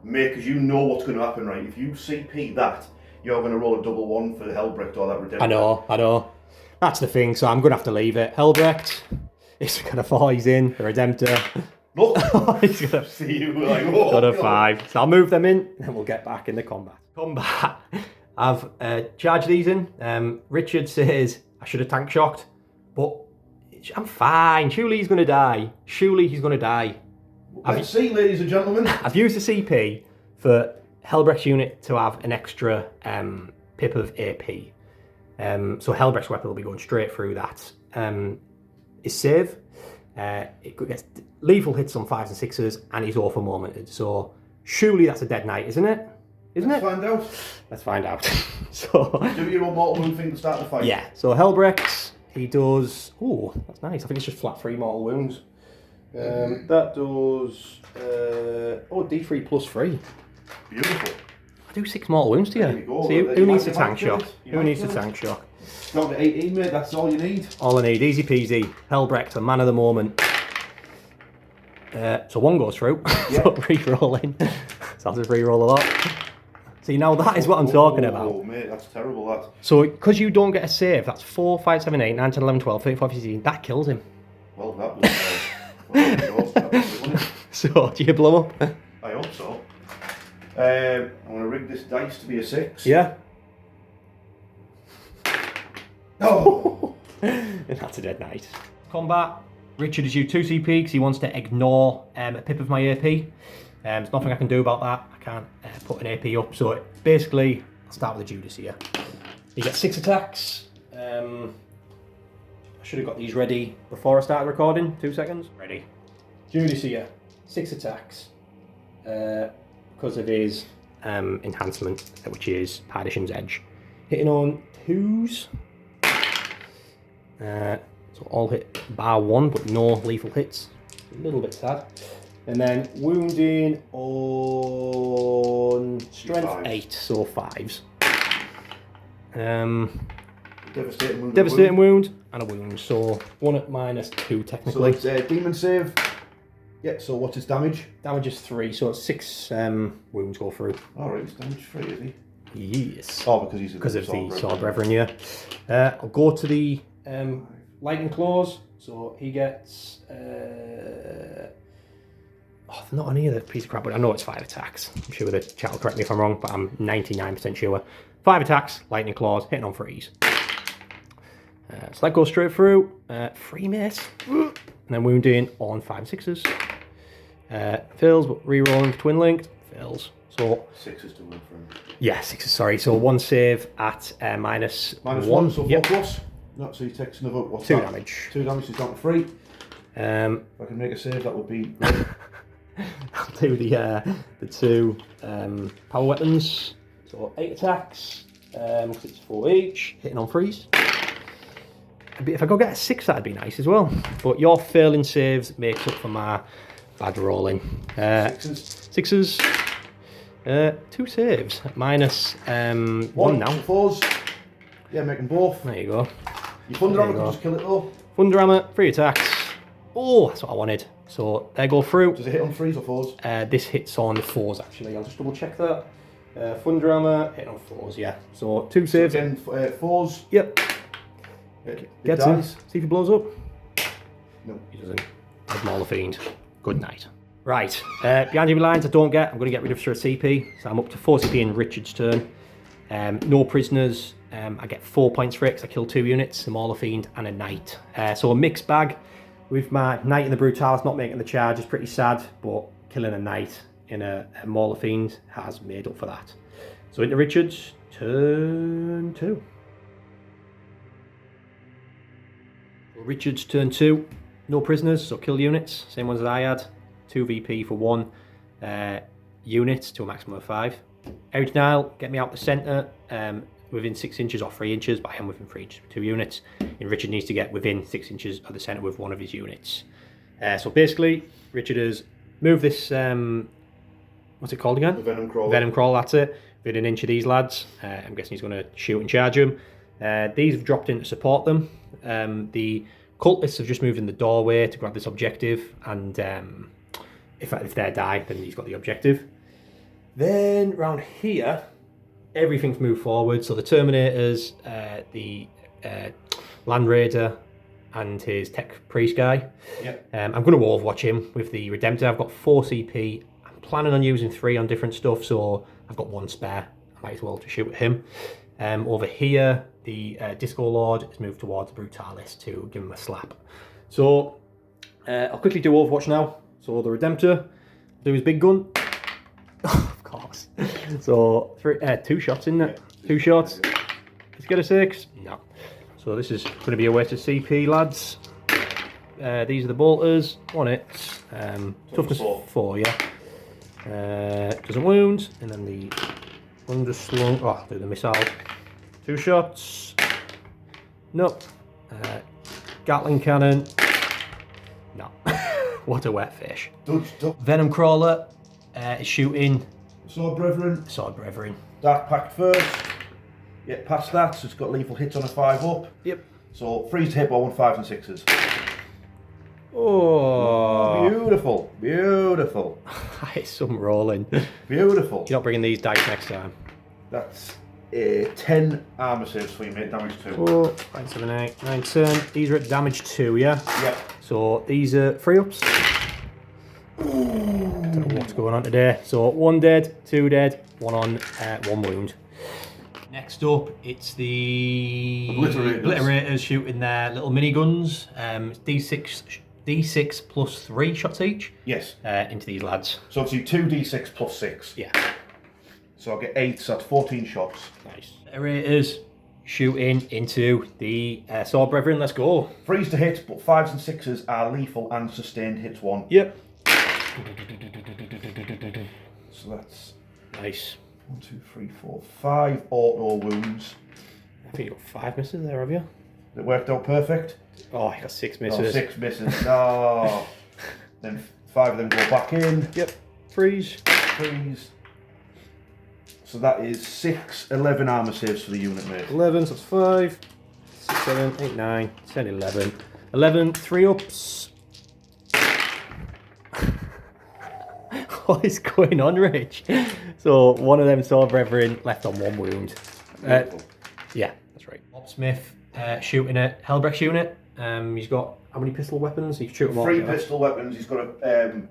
Mate, because you know what's going to happen, right? If you CP that, you're going to roll a double 1 for the Helbrecht or that Redemptor. I know. That's the thing, so I'm going to have to leave it. Helbrecht is going to 4, he's in. The Redemptor. Look! He's going to See you like, oh, got a God. 5. So I'll move them in, and then we'll get back in the combat. I've charged these in. Richard says I should have tank shocked, but I'm fine. Surely he's going to die. Let's see, ladies and gentlemen. I've used the CP for Helbrecht's unit to have an extra pip of AP. So Helbrecht's weapon will be going straight through that. His save, It gets lethal hits on 5s and 6s, and he's awful momented. So surely that's a dead knight, isn't it? Let's find out. Let's find out. So do your own mortal wound thing to start the fight. Yeah. So Helbrex, he does. Oh, that's nice. I think it's just flat 3 mortal wounds. That does. D3 plus 3. Beautiful. I do 6 mortal wounds to you. There you go. So who needs a tank shock? Who needs a tank shock? Down to 18, mate. That's all you need. All I need, easy peasy. Helbrex, a man of the moment. So 1 goes through. Yeah. So re-rolling. So I'll just re-roll a lot. See, now that is what I'm talking about. Oh, mate, that's terrible, that. So, because you don't get a save, that's 4, 5, 7, 8, 9, 10, 11, 12, 13, 14, 15. That kills him. Well, that was... that was good. So, do you blow up? I hope so. I'm going to rig this dice to be a 6. Yeah. Oh! And that's a dead knight. Combat. Richard has used 2 CP because he wants to ignore a pip of my AP. There's nothing I can do about that. I can't put an AP up. So basically, I'll start with the Judas here. He gets 6 attacks. I should have got these ready before I started recording. 2 seconds. Ready. Judas here. 6 attacks. Because of his enhancement, which is Partition's Edge. Hitting on 2s. So all hit bar 1, but no lethal hits. A little bit sad. And then wounding on strength 8, so 5s. Devastating wound and a wound, so 1 at -2 technically. So it's demon save. Yeah, so what's his damage? Damage is 3, so it's 6 wounds go through. Alright, he's damage 3, is he? Yes. Oh, because he's because of the Sword Brethren, yeah. I'll go to the Lightning Claws, so he gets... not on either piece of crap, but I know it's 5 attacks. I'm sure the chat will correct me if I'm wrong, but I'm 99% sure. 5 attacks, Lightning Claws, hitting on 3s. So that goes straight through. 3 miss. And then wounding on 5 and 6s. Fails, but re-rolling for Twin Linked. Fails. So 6s to win for him. Yeah, 6s, sorry. So 1 save at -1. So 4 yep. plus. No, so he takes another, what's 2 that? damage. 2 damage is down to 3. If I can make a save, that would be great. I'll do the 2 power weapons. So 8 attacks, because it's 4 each, hitting on 3s. If I go get a 6, that'd be nice as well. But your failing saves makes up for my bad rolling. 6s. 2 saves, -1 now. 4s. Yeah, make them both. There you go. Your Thunder Hammer can just kill it though. Thunder Hammer, 3 attacks. Oh, that's what I wanted. So they go through. Does it hit on 3s or 4s? This hits on 4s actually. I'll just double check that. Thunder Hammer, hitting on 4s, yeah. So 2 saves. So again, 4s. Yep. Gets him. See if he blows up. No. He doesn't. Ignore the fiend. Good night. Right. Behind enemy lines I don't get. I'm going to get rid of for a CP. So I'm up to 4 CP in Richard's turn. No prisoners. I get 4 points for it because I kill 2 units, a Mauler Fiend and a Knight. So a mixed bag with my Knight and the Brutalis not making the charge is pretty sad, but killing a Knight in a Mauler Fiend has made up for that. So into Richard's turn 2. Richard's turn 2, no prisoners, so kill units, same ones as I had. 2 VP for 1 unit to a maximum of 5. Every Nile, get me out the centre within 6 inches or 3 inches, but I am within 3 inches with 2 units. And Richard needs to get within 6 inches of the centre with 1 of his units. So basically, Richard has moved this, what's it called again? The Venom Crawl. Venom Crawl, that's it. Within an inch of these lads. I'm guessing he's going to shoot and charge them. These have dropped in to support them. The cultists have just moved in the doorway to grab this objective, and if they die, then he's got the objective. Then round here, everything's moved forward. So the Terminators, the Land Raider, and his Tech Priest guy. Yep. I'm going to Overwatch him with the Redemptor. I've got 4 CP. I'm planning on using 3 on different stuff, so I've got 1 spare. I might as well to shoot at him. Over here, the Disco Lord has moved towards Brutalis to give him a slap. So I'll quickly do Overwatch now. So the Redemptor, do his big gun. Of course. So 2 shots in there. 2 shots. Let's get a 6. No. So this is going to be a waste of CP, lads. these are the bolters. One hit. Toughness 4. 4, yeah. Doesn't wound. And then the underslung. Oh, do the missile. 2 shots. Nope. Gatling cannon. No. What a wet fish. Venom crawler is shooting. Sword Brethren. Sword Brethren. Dark Pact first. Get past that, so it's got lethal hits on a 5 up. Yep. So freeze to hit by 1 5s and 6s. Oh. Beautiful. Beautiful. It's some rolling. Beautiful. You're not bringing these dice next time. That's 10 armour saves for you, mate. Damage 2. 4, 5, 7, 8, 9, 10. These are at damage 2, yeah? Yep. So these are 3 ups. Don't know what's going on today. So 1 dead, 2 dead, 1 on, 1 wound. Next up, it's the Obliterators shooting their little miniguns. D6 plus 3 shots each. Yes. Into these lads. So it's 2d6 plus 6. Yeah. So I'll get 8, so that's 14 shots. Nice. Obliterators shooting into the Sword Brethren. Let's go. Freeze to hit, but 5s and 6s are lethal and sustained hits 1. Yep. So that's Nice. 1, 2, 3, 4, 5 auto wounds. I think you got 5 misses there, have you? It worked out perfect. Oh, you got 6 Oh, misses. 6 misses. No. Then 5 of them go back in. Yep. Freeze. Freeze. So that is 6, 11 armour saves for the unit, mate. 11, so that's 5, 6, 7, 8, 9, 10, 11. 11, 3 ups. What is going on, Rich? So one of them Sword Brethren left on 1 wound. Yeah, that's right. Mopsmith shooting at Helbrecht's unit. He's got how many pistol weapons? He can shoot them all. 3 pistol weapons. He's got an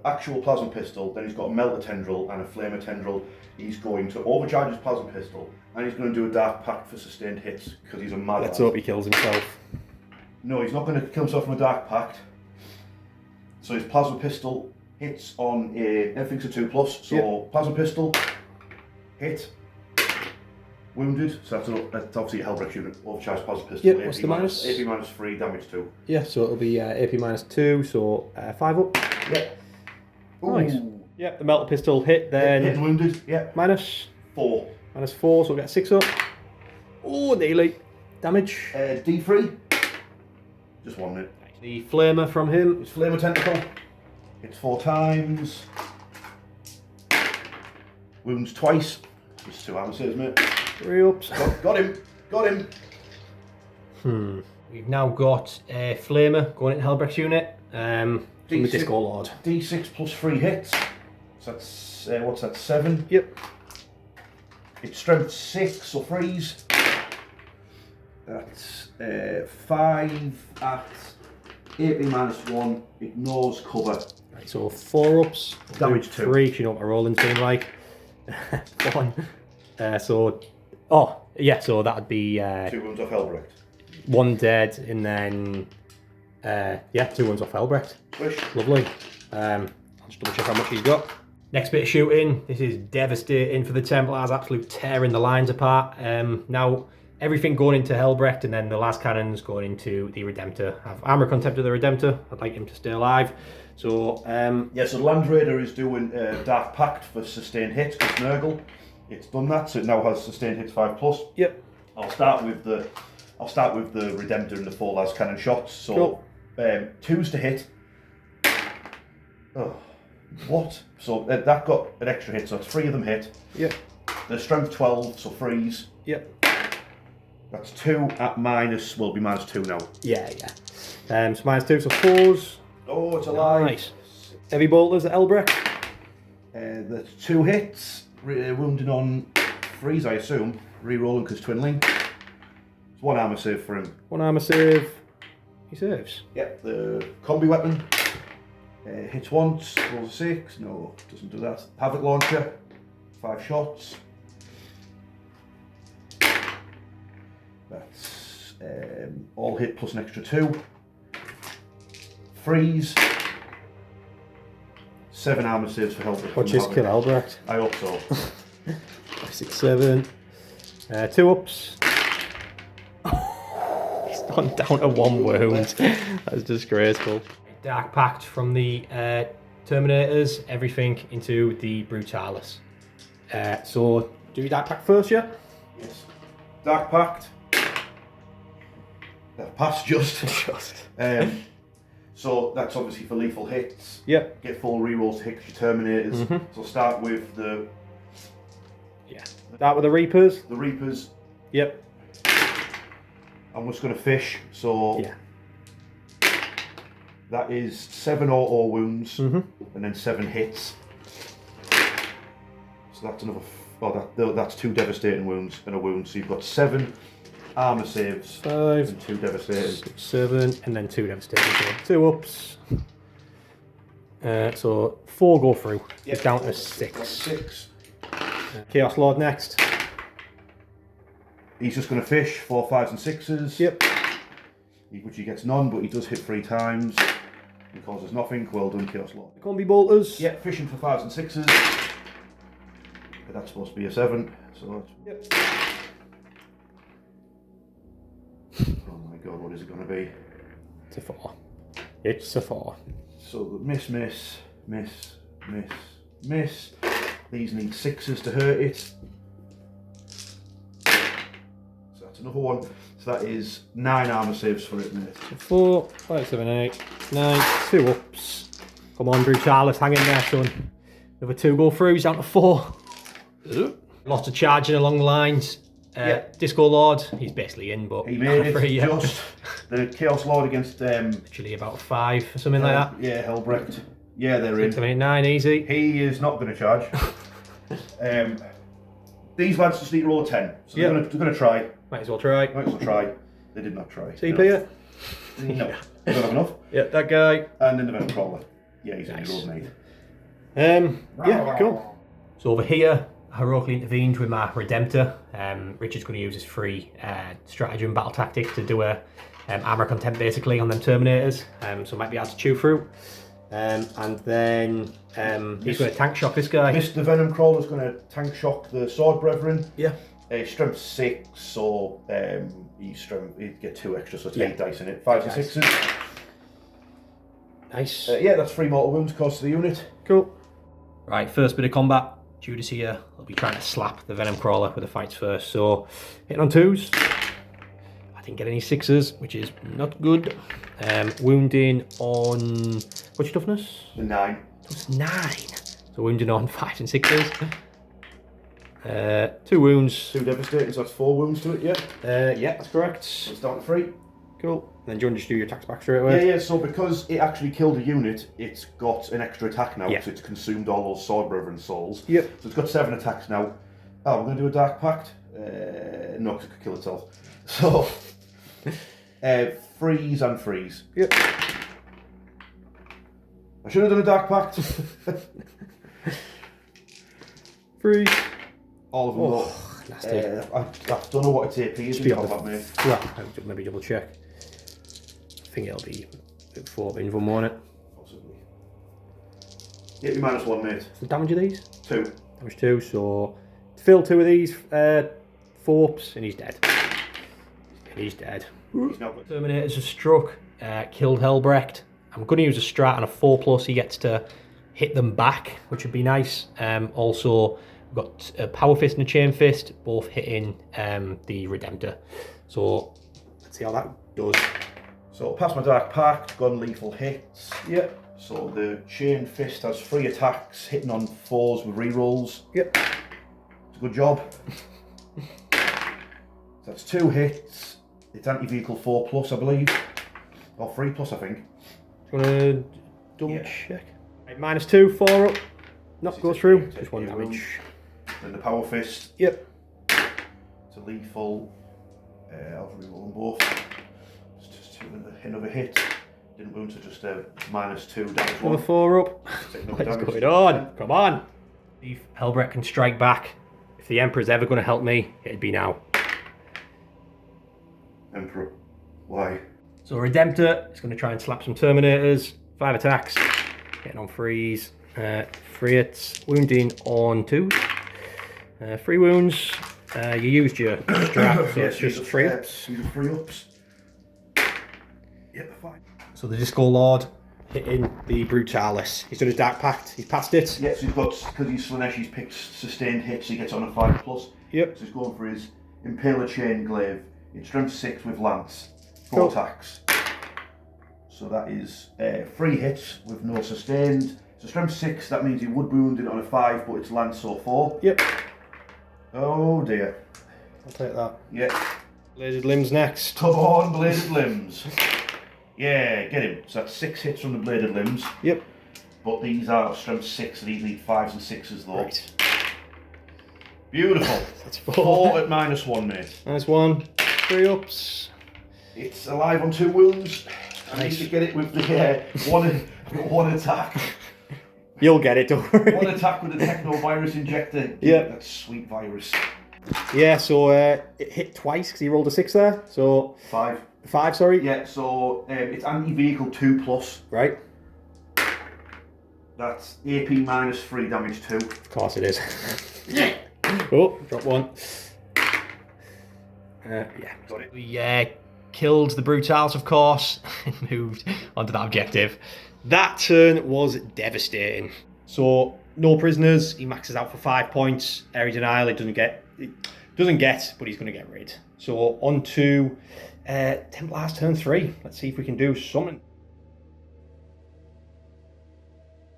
actual plasma pistol, then he's got a melter tendril and a flamer tendril. He's going to overcharge his plasma pistol, and he's going to do a dark pact for sustained hits because he's a mad. Let's hope he kills himself. No, he's not going to kill himself from a dark pact. So his plasma pistol hits on everything's a 2+. So yep. Plasma pistol hit. Wounded, so that's obviously a Hellbrecht unit. Overcharged plasma pistol. Yep, what's the minus? AP minus 3, damage 2. Yeah, so it'll be AP minus 2, so 5 up. Yep. Nice. Yep, the melter pistol hit, then. Hit and wounded, yep. Minus 4. Minus 4, so we'll get 6 up. Oh, nearly. Damage. D3. Just 1 minute. The flamer from him. His flamer tentacle. Hits 4 times. Wounds twice. Just 2 armor saves, mate. 3 ups. Got him. Got him. We've now got a flamer going into Helbrecht's unit. From the Disco Lord. D6 plus 3 hits. So that's, what's that, 7? Yep. It's strength 6, so freeze. That's 5 at AP minus 1, ignores cover. Right, so 4 ups. Damage 2. 3, 'cause you know what my rolling's been like. 1. So, oh, yeah, so that'd be 2 wounds off Helbrecht. 1 dead, and then, yeah, 2 wounds off Helbrecht. Swish. Lovely. I'll just double check how much he's got. Next bit of shooting. This is devastating for the Templars, absolute tearing the lines apart. Now, everything going into Helbrecht, and then the last cannons going into the Redemptor. I have armor contempt of the Redemptor. I'd like him to stay alive. So, yeah, so Land Raider is doing Dark Pact for sustained hits, because Nurgle, it's done that, so it now has sustained hits 5+. Yep. I'll start with the Redemptor and the 4 last cannon shots. So, cool. 2s to hit. Oh, what? So that got an extra hit, so it's 3 of them hit. Yep. The strength 12, so freeze. Yep. That's 2 at minus, will be minus 2 now. Yeah, yeah. So minus 2, so 4s. Oh, it's alive. Nice. Heavy bolters at Helbrecht. There's 2 hits, wounded on freeze, I assume. Re-rolling because twin link. It's 1 armor save for him. 1 armor save. He saves. Yep, the combi weapon. Hits once, rolls a 6. No, doesn't do that. Havoc launcher. 5 shots. That's all hit plus an extra 2. Freeze. 7 armor saves for Helbrecht. Watch this kill Helbrecht. I hope so. 6, 7. 2 ups. gone down to 1 wound. That's disgraceful. Dark Pact from the Terminators, everything into the Brutalis. So, do your Dark Pact first, yeah? Yes. Dark Pact. That passed just. So that's obviously for lethal hits. Yep. Get full rerolls to hit your Terminators. So start with the Start with the Reapers. The Reapers. Yep. I'm just going to fish. So yeah. That is 7 auto wounds and then 7 hits. So that's another. That's 2 devastating wounds and a wound. So you've got 7 armor saves. 5 and 2 devastating. 6, 7 and then 2 devastating. So 2 ups. So 4 go through. Yep. It's down to 6. 6. Chaos Lord next. He's just going to fish 4, 5s and 6s. Yep. Which he gets none, but he does hit 3 times. He causes nothing. Well done, Chaos Lord. Combi bolters. Yeah, fishing for 5s and 6s. But that's supposed to be a 7. So that's... Yep. Oh my god, what is it going to be? It's a 4. It's a 4. So miss, miss, miss, miss, miss. These need 6s to hurt it. So that's another one. So that is 9 armor saves for it, mate. 4, 5, 7, 8, 9, 2 ups. Come on, Brutalis, hang in there, son. Another 2 go throughs, down to 4. Lots of charging along the lines. Disco Lord, he's basically in, but he made it. 3, just the Chaos Lord against literally about 5 or something like that. Yeah, Hellbrecht. Yeah, they're 6, in. 7, 8, 9, easy. He is not going to charge. These lads just need to roll a 10, so they're going to try. Might as well try. Might as well try. They did not try. CP it? No, they don't have enough. Yeah, that guy. And then the Venom Crawler. Yeah, he's nice. Only rolled an 8. Yeah, cool. So over here, I heroically intervened with my Redemptor. Richard's going to use his free stratagem battle tactic to do a armor content basically on them Terminators. So might be able to chew through. And then he's going to tank shock this guy. The Venom Crawler's going to tank shock the Sword Brethren. Yeah. Strength 6, so he'd get 2 extra, so it's 8 dice in it. 5s and 6s. Nice. Yeah, that's 3 mortal wounds cost to the unit. Cool. Right, first bit of combat. Judas here will be trying to slap the Venom Crawler with the fights first. So, hitting on 2s. I didn't get any 6s, which is not good. Wounding on... what's your toughness? The 9. It's 9. So wounding on 5s and 6s. 2 wounds. 2 devastating, so that's 4 wounds to it, yeah? Yeah, that's correct. So it's down to 3. Cool. Then do you want to just do your attacks back straight away? Yeah, so because it actually killed a unit, it's got an extra attack now, so it's consumed all those Sword Brethren souls. Yep. So it's got 7 attacks now. Oh, we're going to do a Dark Pact? No, because it could kill itself. So, freeze and freeze. Yep. I should have done a Dark Pact. Freeze. All of them. Oh, nasty. I don't know what its AP is. Well, I'll maybe double check. I think it'll be 4 bins, one more, won't it? Possibly. Yeah, you -1, mate. The damage of these? 2. Damage 2, so fill 2 of these, 4 ups, and he's dead. And he's dead. He's not good. Terminators have struck, killed Hellbrecht. I'm going to use a strat on a 4+. He gets to hit them back, which would be nice. Also, we've got a Power Fist and a Chain Fist, both hitting the Redemptor. So, let's see how that does. So, past my Dark Pact, gun lethal hits. Yep. So, the Chain Fist has 3 attacks, hitting on 4s with rerolls. Yep. It's a good job. So that's 2 hits. It's anti-vehicle 4+, I believe. Or 3+, I think. Do you want to double check? Right, -2, 4 up. Not go through, just 1 damage. Then the Power Fist. Yep. It's a lethal. I'll reroll them both. Just another hit. Didn't wound, so just a -2 damage. Another 4 up. What's going on? Come on. If Hellbrecht can strike back, if the Emperor's ever going to help me, it'd be now. Emperor. Why? So Redemptor is going to try and slap some Terminators. 5 attacks. Getting on 3s. 3 hits. Wounding on 2s. 3 wounds. You used your strat, so it's just 3 ups. Use 3 ups. Yep, fine. So the Disco Lord hitting the Brutalis. He's done his Dark Pact. He's passed it. Yeah, so he's got, because he's Slanesh, he's picked sustained hits, so he gets on a 5+. Yep. So he's going for his Impaler Chain Glaive. It's strength 6 with Lance. 4 attacks. So that is 3 hits with no sustained. So strength 6, that means he would wound it on a 5, but it's Lance, so 4. Yep. Oh dear. I'll take that. Yeah. Bladed Limbs next. Come on, Bladed Limbs. Yeah, get him. So that's 6 hits from the Bladed Limbs. Yep. But these are strength 6, so these need 5s and 6s though. Right. Beautiful. That's 4 at -1, mate. -1. 3 ups. It's alive on 2 wounds. I Nice. need to get it with the one attack. You'll get it, don't worry. 1 attack with the Techno Virus Injector. Yeah. That sweet virus. Yeah, so it hit twice because he rolled a 6 there. So 5. 5, sorry. Yeah, so it's anti-vehicle 2+. Right. That's AP -3, damage 2. Of course it is. Oh, drop 1. Yeah. Got it. We killed the Brutals, of course, and moved onto that objective. That turn was devastating. So no prisoners. He maxes out for 5 points. Area denial. It doesn't get, but he's going to get rid. So on to Templars turn 3. Let's see if we can do something.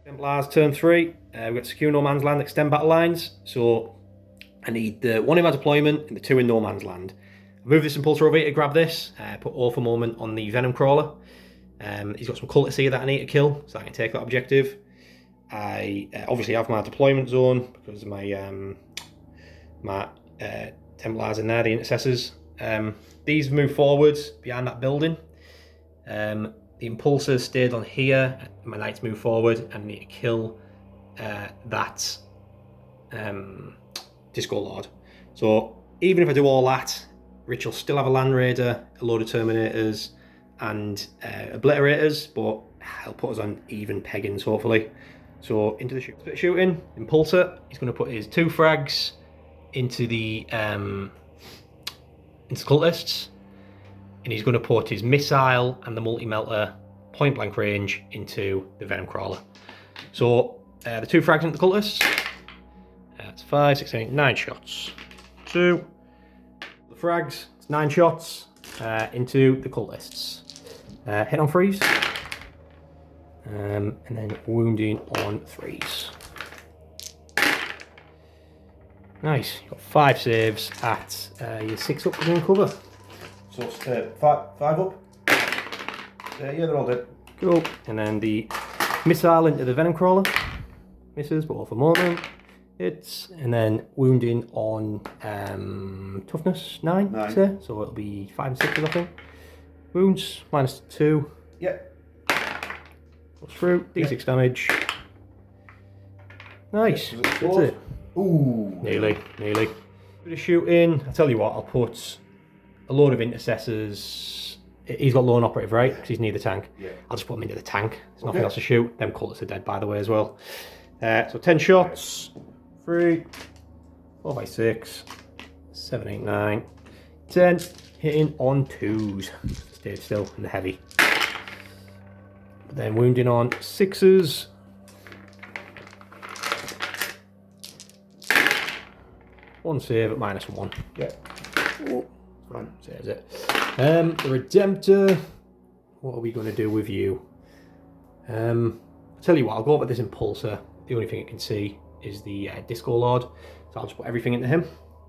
Templars turn 3. We've got secure no man's land, extend battle lines. So I need the 1 in my deployment and the 2 in no man's land. I move this impulsor over here to grab this. Put all for moment on the venom crawler. He's got some cultists here that I need to kill, so I can take that objective. I obviously have my deployment zone because of my Templars in there, the intercessors. These move forward behind that building. The impulsor stayed on here. My knights move forward and I need to kill that Disco Lord. So even if I do all that, Rich will still have a Land Raider, a load of Terminators, and Obliterators, but he'll put us on even peggings, hopefully. So into the shooting, Impulsor, he's going to put his 2 frags into the cultists, and he's going to put his missile and the multi-melter point blank range into the venom crawler. So the 2 frags into the cultists, that's 5, 6, 8, 9 shots. 2, the frags, it's 9 shots into the cultists. Hit on 3s, and then wounding on 3s. Nice, you've got 5 saves at your 6 up within cover. So it's 5 up. Yeah, they're all dead. Cool. And then the missile into the venom crawler. Misses, but all for moment. Hits, and then wounding on toughness 9. 9. Say. So it'll be 5 and 6, I think. Wounds -2. Yeah. Goes through. D6 damage. Nice. Yeah, That's so it. Ooh. Nearly. Bit of shooting. I'll tell you what, I'll put a load of intercessors. He's got lone operative, right? Because he's near the tank. Yeah. I'll just put him into the tank. There's nothing else to shoot. Them cultists are dead, by the way, as well. So 10 shots. 3, 4 by 6, 7, 8, 9, 10. Hitting on 2s. Stayed still in the heavy. But then wounding on 6s. One save at -1. Yeah. Oh, fine, saves it. The Redemptor. What are we going to do with you? I'll tell you what, I'll go over this Impulsor. The only thing it can see is the Disco Lord. So I'll just put everything into him.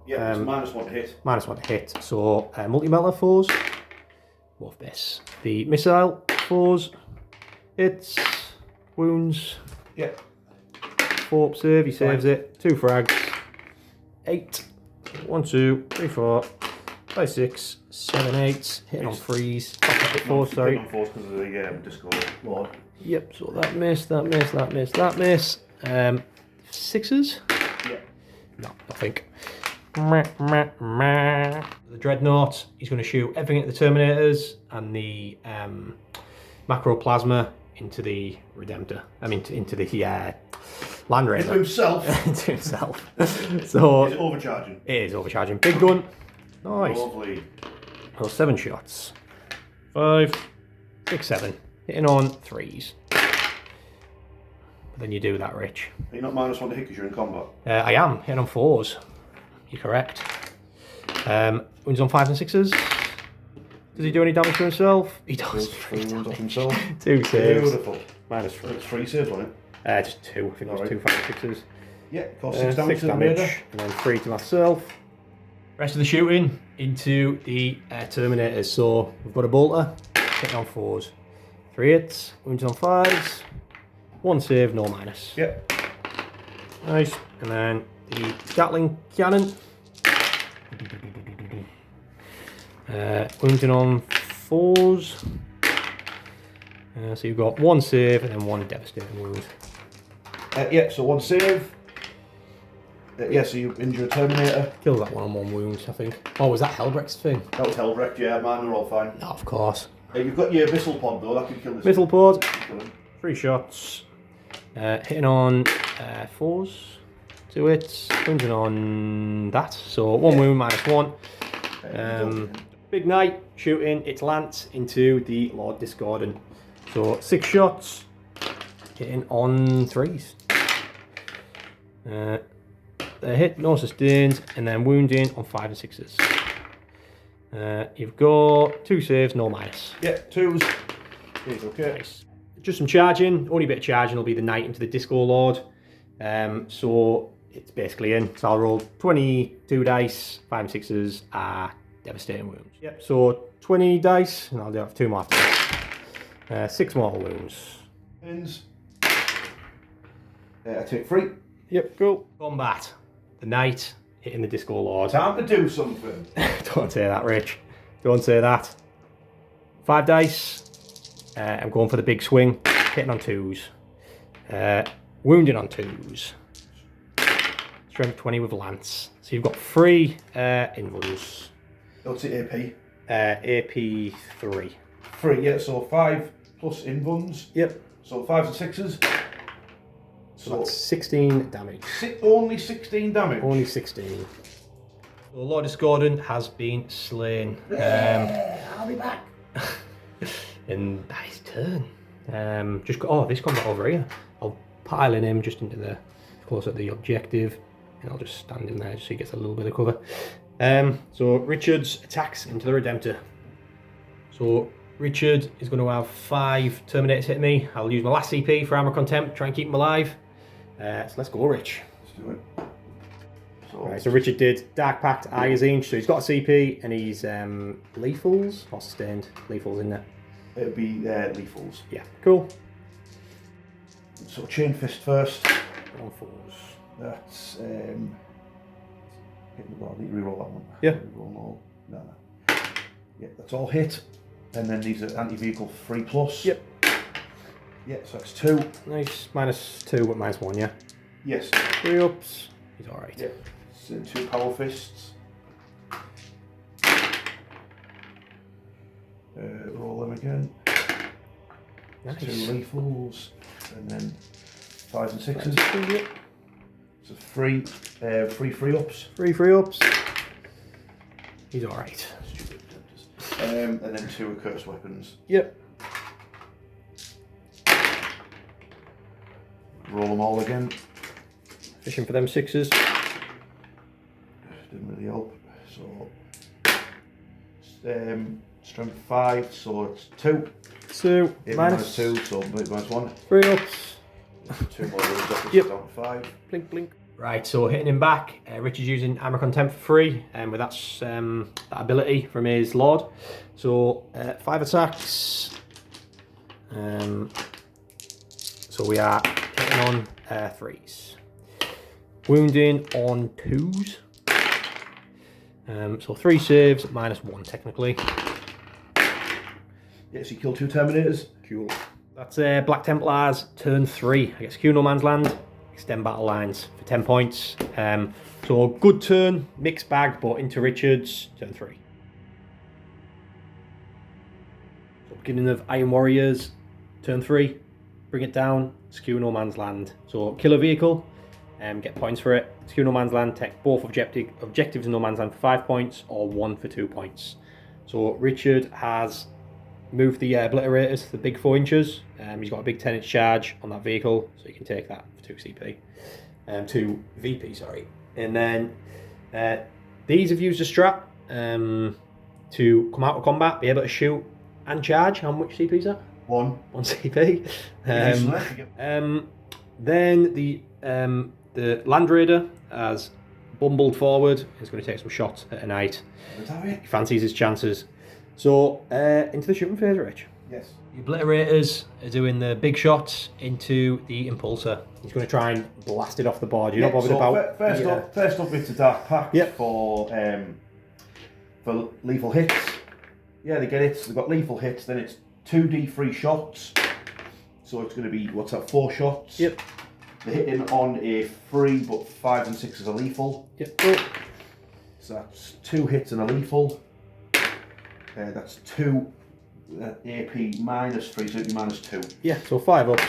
Yeah, it's -1 to hit. -1 to hit. So multi-melter 4s. What's this? The missile 4s. Hits. Wounds. Yeah. 4 up save. He saves it. 2 frags. 8. 1, 2, 3, 4, 5, 6, 7, 8. Hitting on 3s. 4, sorry. On 4s because of the Disco Lord. Yep, so that missed, that missed, that missed, that missed. 6s? Yeah. No, nothing. The Dreadnought, he's going to shoot everything at the Terminators and the Macroplasma into the Redemptor. I mean, into the Land Raider. Into himself. Into himself. So Is it overcharging? it is overcharging. Big gun. Nice. Lovely. Well, 7 shots. 5, 6, 7. Hitting on 3s. But then you do that, Rich. Are you not -1 to hit because you're in combat? I am hitting on 4s. You're correct. Wounds on 5s and 6s. Does he do any damage to himself? He does. 3 wounds off himself. 2 saves. Beautiful. -3. It's 3 saves on it. Just 2. I think it was 2 5 and 6s. Yeah, cost 6 damage 6 to the raider. damage. And then 3 to myself. Rest of the shooting into the Terminators. So we've got a bolter. Hitting on 4s. 3 hits. Wounds on 5s. 1 save, no minus. Yep. Nice. And then the Gatling cannon. Wounding on 4s. So you've got 1 save and then 1 devastating wound. Yeah, so 1 save. Yeah, so you injure a Terminator. Kill that one on 1 wound, I think. Oh, was that Helbrecht's thing? That was Hellwrecked, yeah, mine are all fine. No, of course. You've got your missile pod though, that could kill this. Missile pod. Kill him. 3 shots. Hitting on 4s. 2 hits. Wounding on that. So 1 wound -1. Big Knight shooting its lance into the Lord Discordant. So 6 shots. Hitting on 3s. They hit, no sustained, and then wounding on 5 and 6s. You've got 2 saves, no minus. Yeah, 2s. He's okay. Nice. Just some charging. Only bit of charging will be the Knight into the Disco Lord. So it's basically in. So I'll roll 22 dice, 5 and 6s are devastating wounds. Yep. So 20 dice, and I'll do 2 more after that. 6 mortal wounds. Ends. I take 3. Yep, cool. Combat. The Knight hitting the Disco Lord. Time to do something. Don't say that, Rich. Don't say that. 5 dice. I'm going for the big swing. Hitting on 2s. Wounding on 2s. Strength 20 with Lance. So you've got 3 invulns. What's it, AP? AP 3. 3, yeah, so 5 plus invuns. Yep. So 5s and 6s. So that's 16 damage. Only 16 damage. Only 16. So Lord Discordant has been slain. I'll be back. And that is turn. This combat over here. I'll pile in him just into the close at the objective, and I'll just stand in there just so he gets a little bit of cover. So Richard's attacks into the Redemptor. So Richard is going to have 5 Terminators hitting me. I'll use my last CP for Armor Contempt, try and keep him alive. So let's go, Rich. Let's do it. So Richard did Dark Pact, Eye is Inch, so he's got a CP and he's lethals or sustained. Lethals in there. It'll be lethals. Yeah, cool. So chain fist first. On 4s. That's I need to reroll that one. Yeah. Reroll all. No. Yeah, that's all hit. And then these are anti-vehicle 3+. Yep. Yeah, so that's 2. Nice. -2 with -1, yeah. Yes. 3 ups. He's alright. Yeah. So 2 power fists. Roll them again. Nice. 2 lethals. And then 5s and 6s. Yep. So 3 free ups. 3 free ups. He's alright. And then 2 accursed weapons. Yep. Roll them all again. Fishing for them 6s. Didn't really help. So strength 5, so it's 2. 2 minus 2, so -1. 3 ups. 2 more rolls up, Yep. down to 5. Blink, blink. Right, so hitting him back. Richard's using Armor Contempt for free, with that ability from his Lord. So 5 attacks. So we are hitting on 3s. Wounding on 2s. So 3 saves, -1 technically. Yes, you kill 2 Terminators. Cool. That's Black Templars turn 3. I guess No Man's Land. Extend battle lines for 10 points. So good turn, mixed bag, but into Richards, turn 3. So beginning of Iron Warriors, turn 3. Bring it down, skew No Man's Land. So kill a vehicle, get points for it. Skew No Man's Land, take both objectives in No Man's Land for 5 points, or 1 for 2 points. So Richard has move the obliterators to the big 4 inches. He's got a big 10-inch charge on that vehicle, so you can take that for 2 CP. 2 VP, sorry. And then these have used a strat to come out of combat, be able to shoot and charge. How much CP is that? 1 CP. Then the Land Raider has bumbled forward. He's going to take some shots at a knight. He fancies his chances. So into the shooting phase, Rich. Yes. The obliterators are doing the big shots into the impulsor. He's going to try and blast it off the board. You're not bothered about. First up, it's a dark pack for lethal hits. Yeah, they get hits. They've got lethal hits. Then it's 2d3 shots. So it's going to be 4 shots. Yep. They're hitting on a 3, but 5 and 6 are lethal. Yep. So that's 2 hits and a lethal. That's 2 AP -3, so it'd be -2. Yeah, so 5 ups.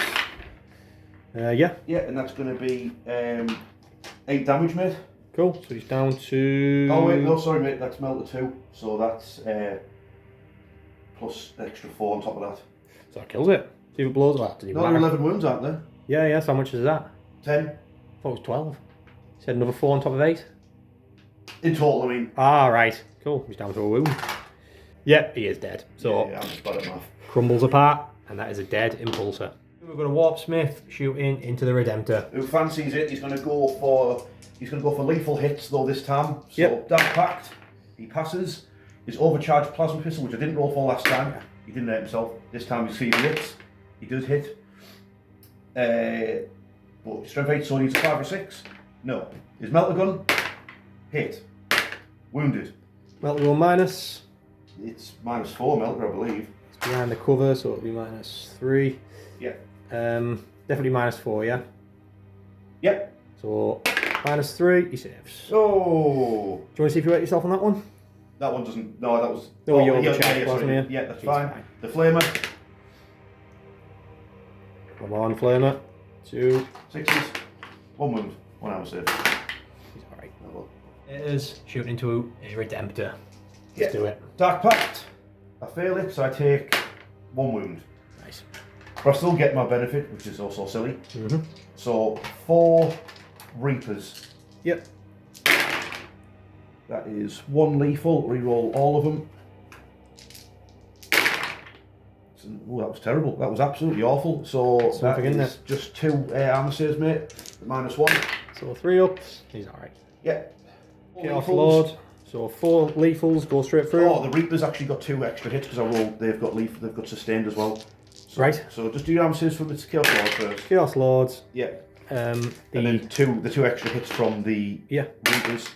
Yeah. Yeah, and that's going to be 8 damage, mate. Cool. So he's down to. Oh wait, no, sorry, mate. That's melted 2, so that's plus extra 4 on top of that. So that kills it. See if it blows up. No, 11 wounds, aren't there? Yeah. So how much is that? 10. I thought it was 12. You said another 4 on top of 8. In total, I mean. Ah, right. Cool. He's down to a wound. Yep, he is dead. So yeah, I'm just bad at math. Crumbles apart, and that is a dead impulsor. We've got a Warp Smith shooting into the Redemptor. Who fancies it? He's going to go for lethal hits though this time. So Yep. Dark Pact, he passes. His overcharged plasma pistol, which I didn't roll for last time. He didn't hit himself. This time he's seeing hits. He does hit. But strength 8, so he needs a 5 or 6. No. His melter gun, hit. Wounded. Melter gun minus. It's -4 melter, I believe. It's behind the cover, so it'll be -3. Yeah. Definitely -4, yeah? Yep. So -3, he saves. Oh. Do you want to see if you hurt yourself on that one? That one doesn't. No, that was. No, you yeah, overcharged, wasn't you? Yeah, that's He's fine. fine. The flamer, Come on, Flamer. 2. 6s, 1 wound, 1 hour save. He's alright. It is shooting into a Redemptor. Let's do it. Dark Pact. I fail it, so I take 1 wound. Nice. But I still get my benefit, which is also silly. Mm-hmm. So 4 Reapers. Yep. That is 1 lethal. Reroll all of them. Oh, that was terrible. That was absolutely awful. So that is just 2 armor saves, mate. -1. So 3 ups. He's alright. Yeah. Chaos Lord. So 4 lethals go straight through. Oh, the Reapers actually got 2 extra hits because I rolled. They've got lethal. They've got sustained as well. So, right. So just do your armor saves from the Chaos Lord first. Chaos Lords. Yeah. And then the 2 extra hits from the Reapers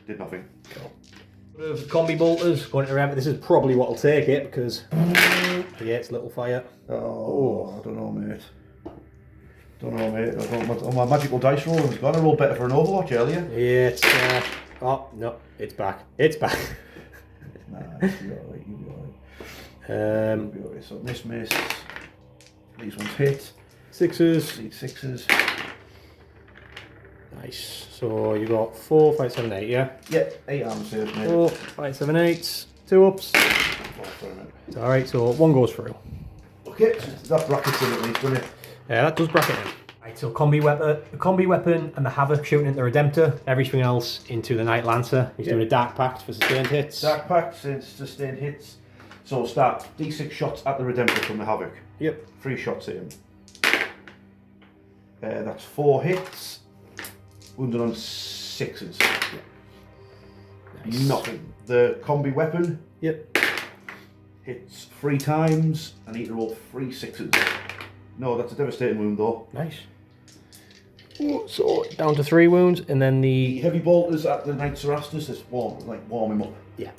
did nothing. Cool. Combi bolters going to remember. This is probably what'll take it because yeah, it's little fire. Oh, I don't know, mate. On my magical dice roll, it's gonna roll better for an Overwatch earlier. Yeah, it's oh no, it's back. It's back. Nah, you'll be alright. You'll be alright. So this missed. These ones hit. 6s. Need 6s. Nice. So you got 4, 5, 7, 8, yeah? Yeah, 8 armor saves, mate. 4, 5, 7, 8. 2 ups. It's alright, so 1 goes through. Okay, so that brackets in at least, doesn't it? Yeah, that does bracket in. Right, so combi weapon and the Havoc shooting into the Redemptor. Everything else into the Knight Lancer. He's doing a Dark Pact for sustained hits. Dark Pact since sustained hits. So start D6 shots at the Redemptor from the Havoc. Yep. 3 shots at him. That's 4 hits. Wounded on 6s. Yeah. Nice. Nothing. The combi weapon. Yep. Hits 3 times. I need to roll 3 6s. No, that's a devastating wound though. Nice. So down to 3 wounds, and then The heavy bolters at the Knight Cerastus is warm him up. Yeah.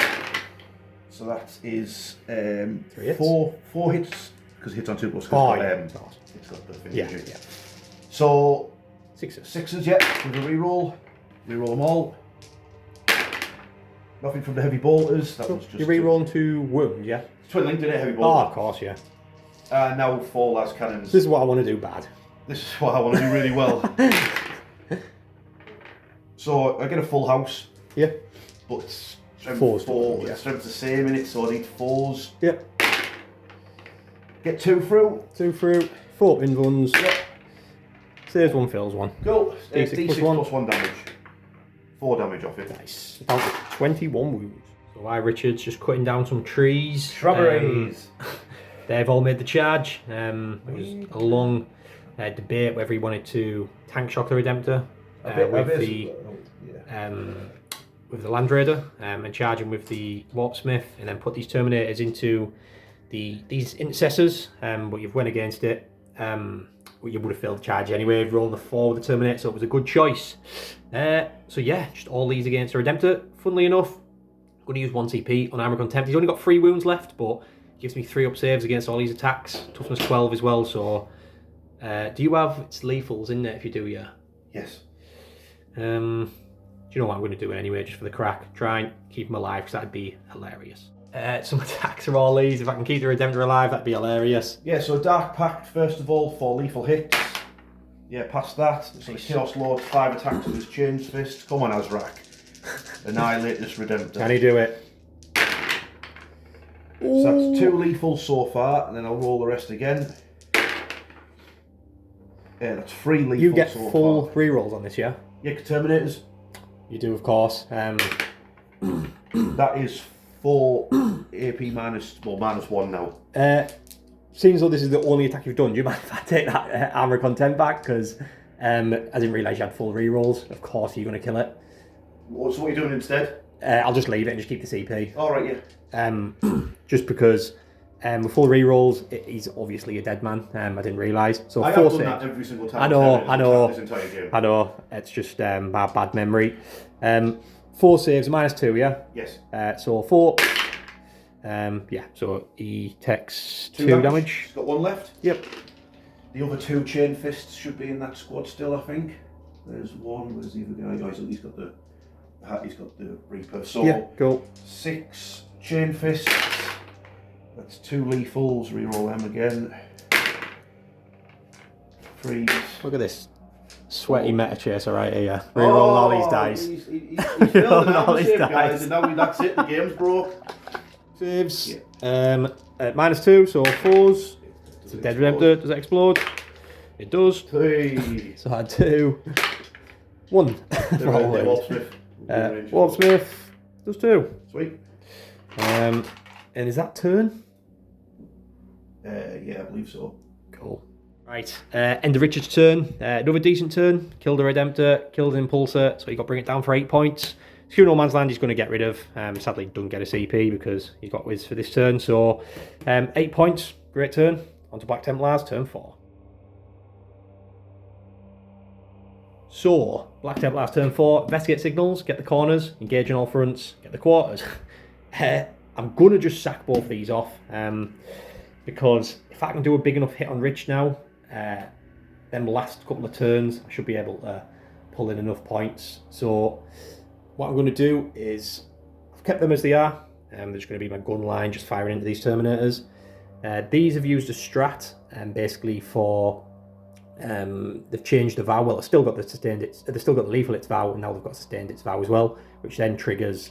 So that is 3 hits. 4 hits because it hits on 2 plus. Oh, it's got the finish. Yeah. So 6s. 6s, yeah. With a reroll. Reroll them all. Nothing from the heavy bolters. That was just. You re-rolling 2 wounds, yeah? Twin linked in it, heavy Oh, bolter. of course, yeah. Now 4 las cannons. This is what I want to do bad. This is what I want to do really well. So I get a full house. Yeah. But strength 4's 4, yeah. strength's the same in it, so I need 4s. Yep. Get 2 through. 2 through. 4 bin runs. Yep. Saves 1, fills 1. Cool. D6 D6 +1. plus 1 damage. 4 damage off it. Nice. About 21 wounds. So I, Richard's just cutting down some trees. Shrubberies. They've all made the charge. There was a long debate whether he wanted to tank shock the Redemptor with the Land Raider and charge him with the Warpsmith, and then put these Terminators into these Intercessors. But you've went against it. Well, you would have failed the charge anyway. Rolling the 4 with the Terminator, so it was a good choice. So yeah, just all these against the Redemptor. Funnily enough, I'm going to use 1 CP on Armor Contempt. He's only got 3 wounds left, but gives me 3 up saves against all these attacks. Toughness 12 as well. So, do you have its lethals in there? If you do, yeah. Yes. Do you know what I'm going to do anyway, just for the crack? Try and keep him alive, because that'd be hilarious. Some attacks are all these. If I can keep the Redemptor alive, that'd be hilarious. Yeah, so Dark Pact, first of all, for lethal hits. Yeah, past that. So the Chaos Lord, 5 attacks with his Chains Fist. Come on, Azrak. Annihilate this Redemptor. Can he do it? So that's 2 lethals so far, and then I'll roll the rest again. Yeah, that's 3 lethals. You get so full far. rerolls on this, yeah? Yeah, Terminators. You do, of course. That is 4 AP minus 1 now. Seems though this is the only attack you've done. Do you mind if I take that Armor Content back? Because I didn't realise you had full rerolls. Of course, you're going to kill it. So what are you doing instead? I'll just leave it and just keep the CP. Alright, yeah. Just because with full rerolls, he's obviously a dead man. I didn't realise. So I 4 have done saves. that every single time. I know. This entire game. I know. It's just my bad memory. 4 saves, -2, yeah? Yes. So 4. Yeah, so he takes 2 damage. He's got 1 left. Yep. The other 2 Chain Fists should be in that squad still, I think. There's 1. Where's the other guy? Oh, he's got the hat. He's got the Reaper. So Yeah, cool. 6 Chain Fists. That's 2 lethals. Reroll them again. 3. Look at this sweaty meta chaser right here. Reroll all these dice. He's failed an all these save, dice. guys, and now that's it. The game's broke. Saves. Yeah. -2, so 4s. It's a dead Redemptor. Does it explode? It does. 3. So I had 2. 1. Warpsmith does 2. Sweet. And is that turn? Yeah, I believe so. Cool. Right. End of Richard's turn. Another decent turn. Killed a Redemptor. Killed an Impulsor. So he got to bring it down for 8 points. Few No Man's Land he's going to get rid of. Sadly, doesn't get a CP because he got Wiz for this turn. So 8 points. Great turn. On to Black Templars, turn 4. So, Black Templars, turn 4. Investigate signals, get the corners, engage on all fronts, get the quarters. I'm going to just sack both these off. Because if I can do a big enough hit on Rich now, then the last couple of turns, I should be able to pull in enough points. So, what I'm going to do is, I've kept them as they are. They're just going to be my gun line, just firing into these Terminators. These have used a strat, basically for, they've changed the vow. Well, they've still got the they've still got the lethal its vow, and now they've got sustained its vow as well, which then triggers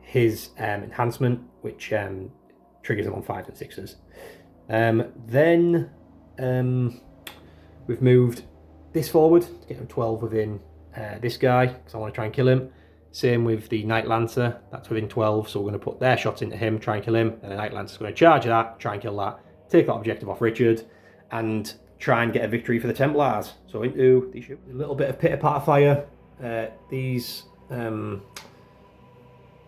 his enhancement, which triggers him on 5s and 6s. Then we've moved this forward to get him 12 within this guy, because I want to try and kill him. Same with the Night Lancer, that's within 12, so we're going to put their shots into him, try and kill him, and the Night Lancer's going to charge that, try and kill that, take that objective off Richard, and try and get a victory for the Templars. So into these, a little bit of pitter-patter fire. These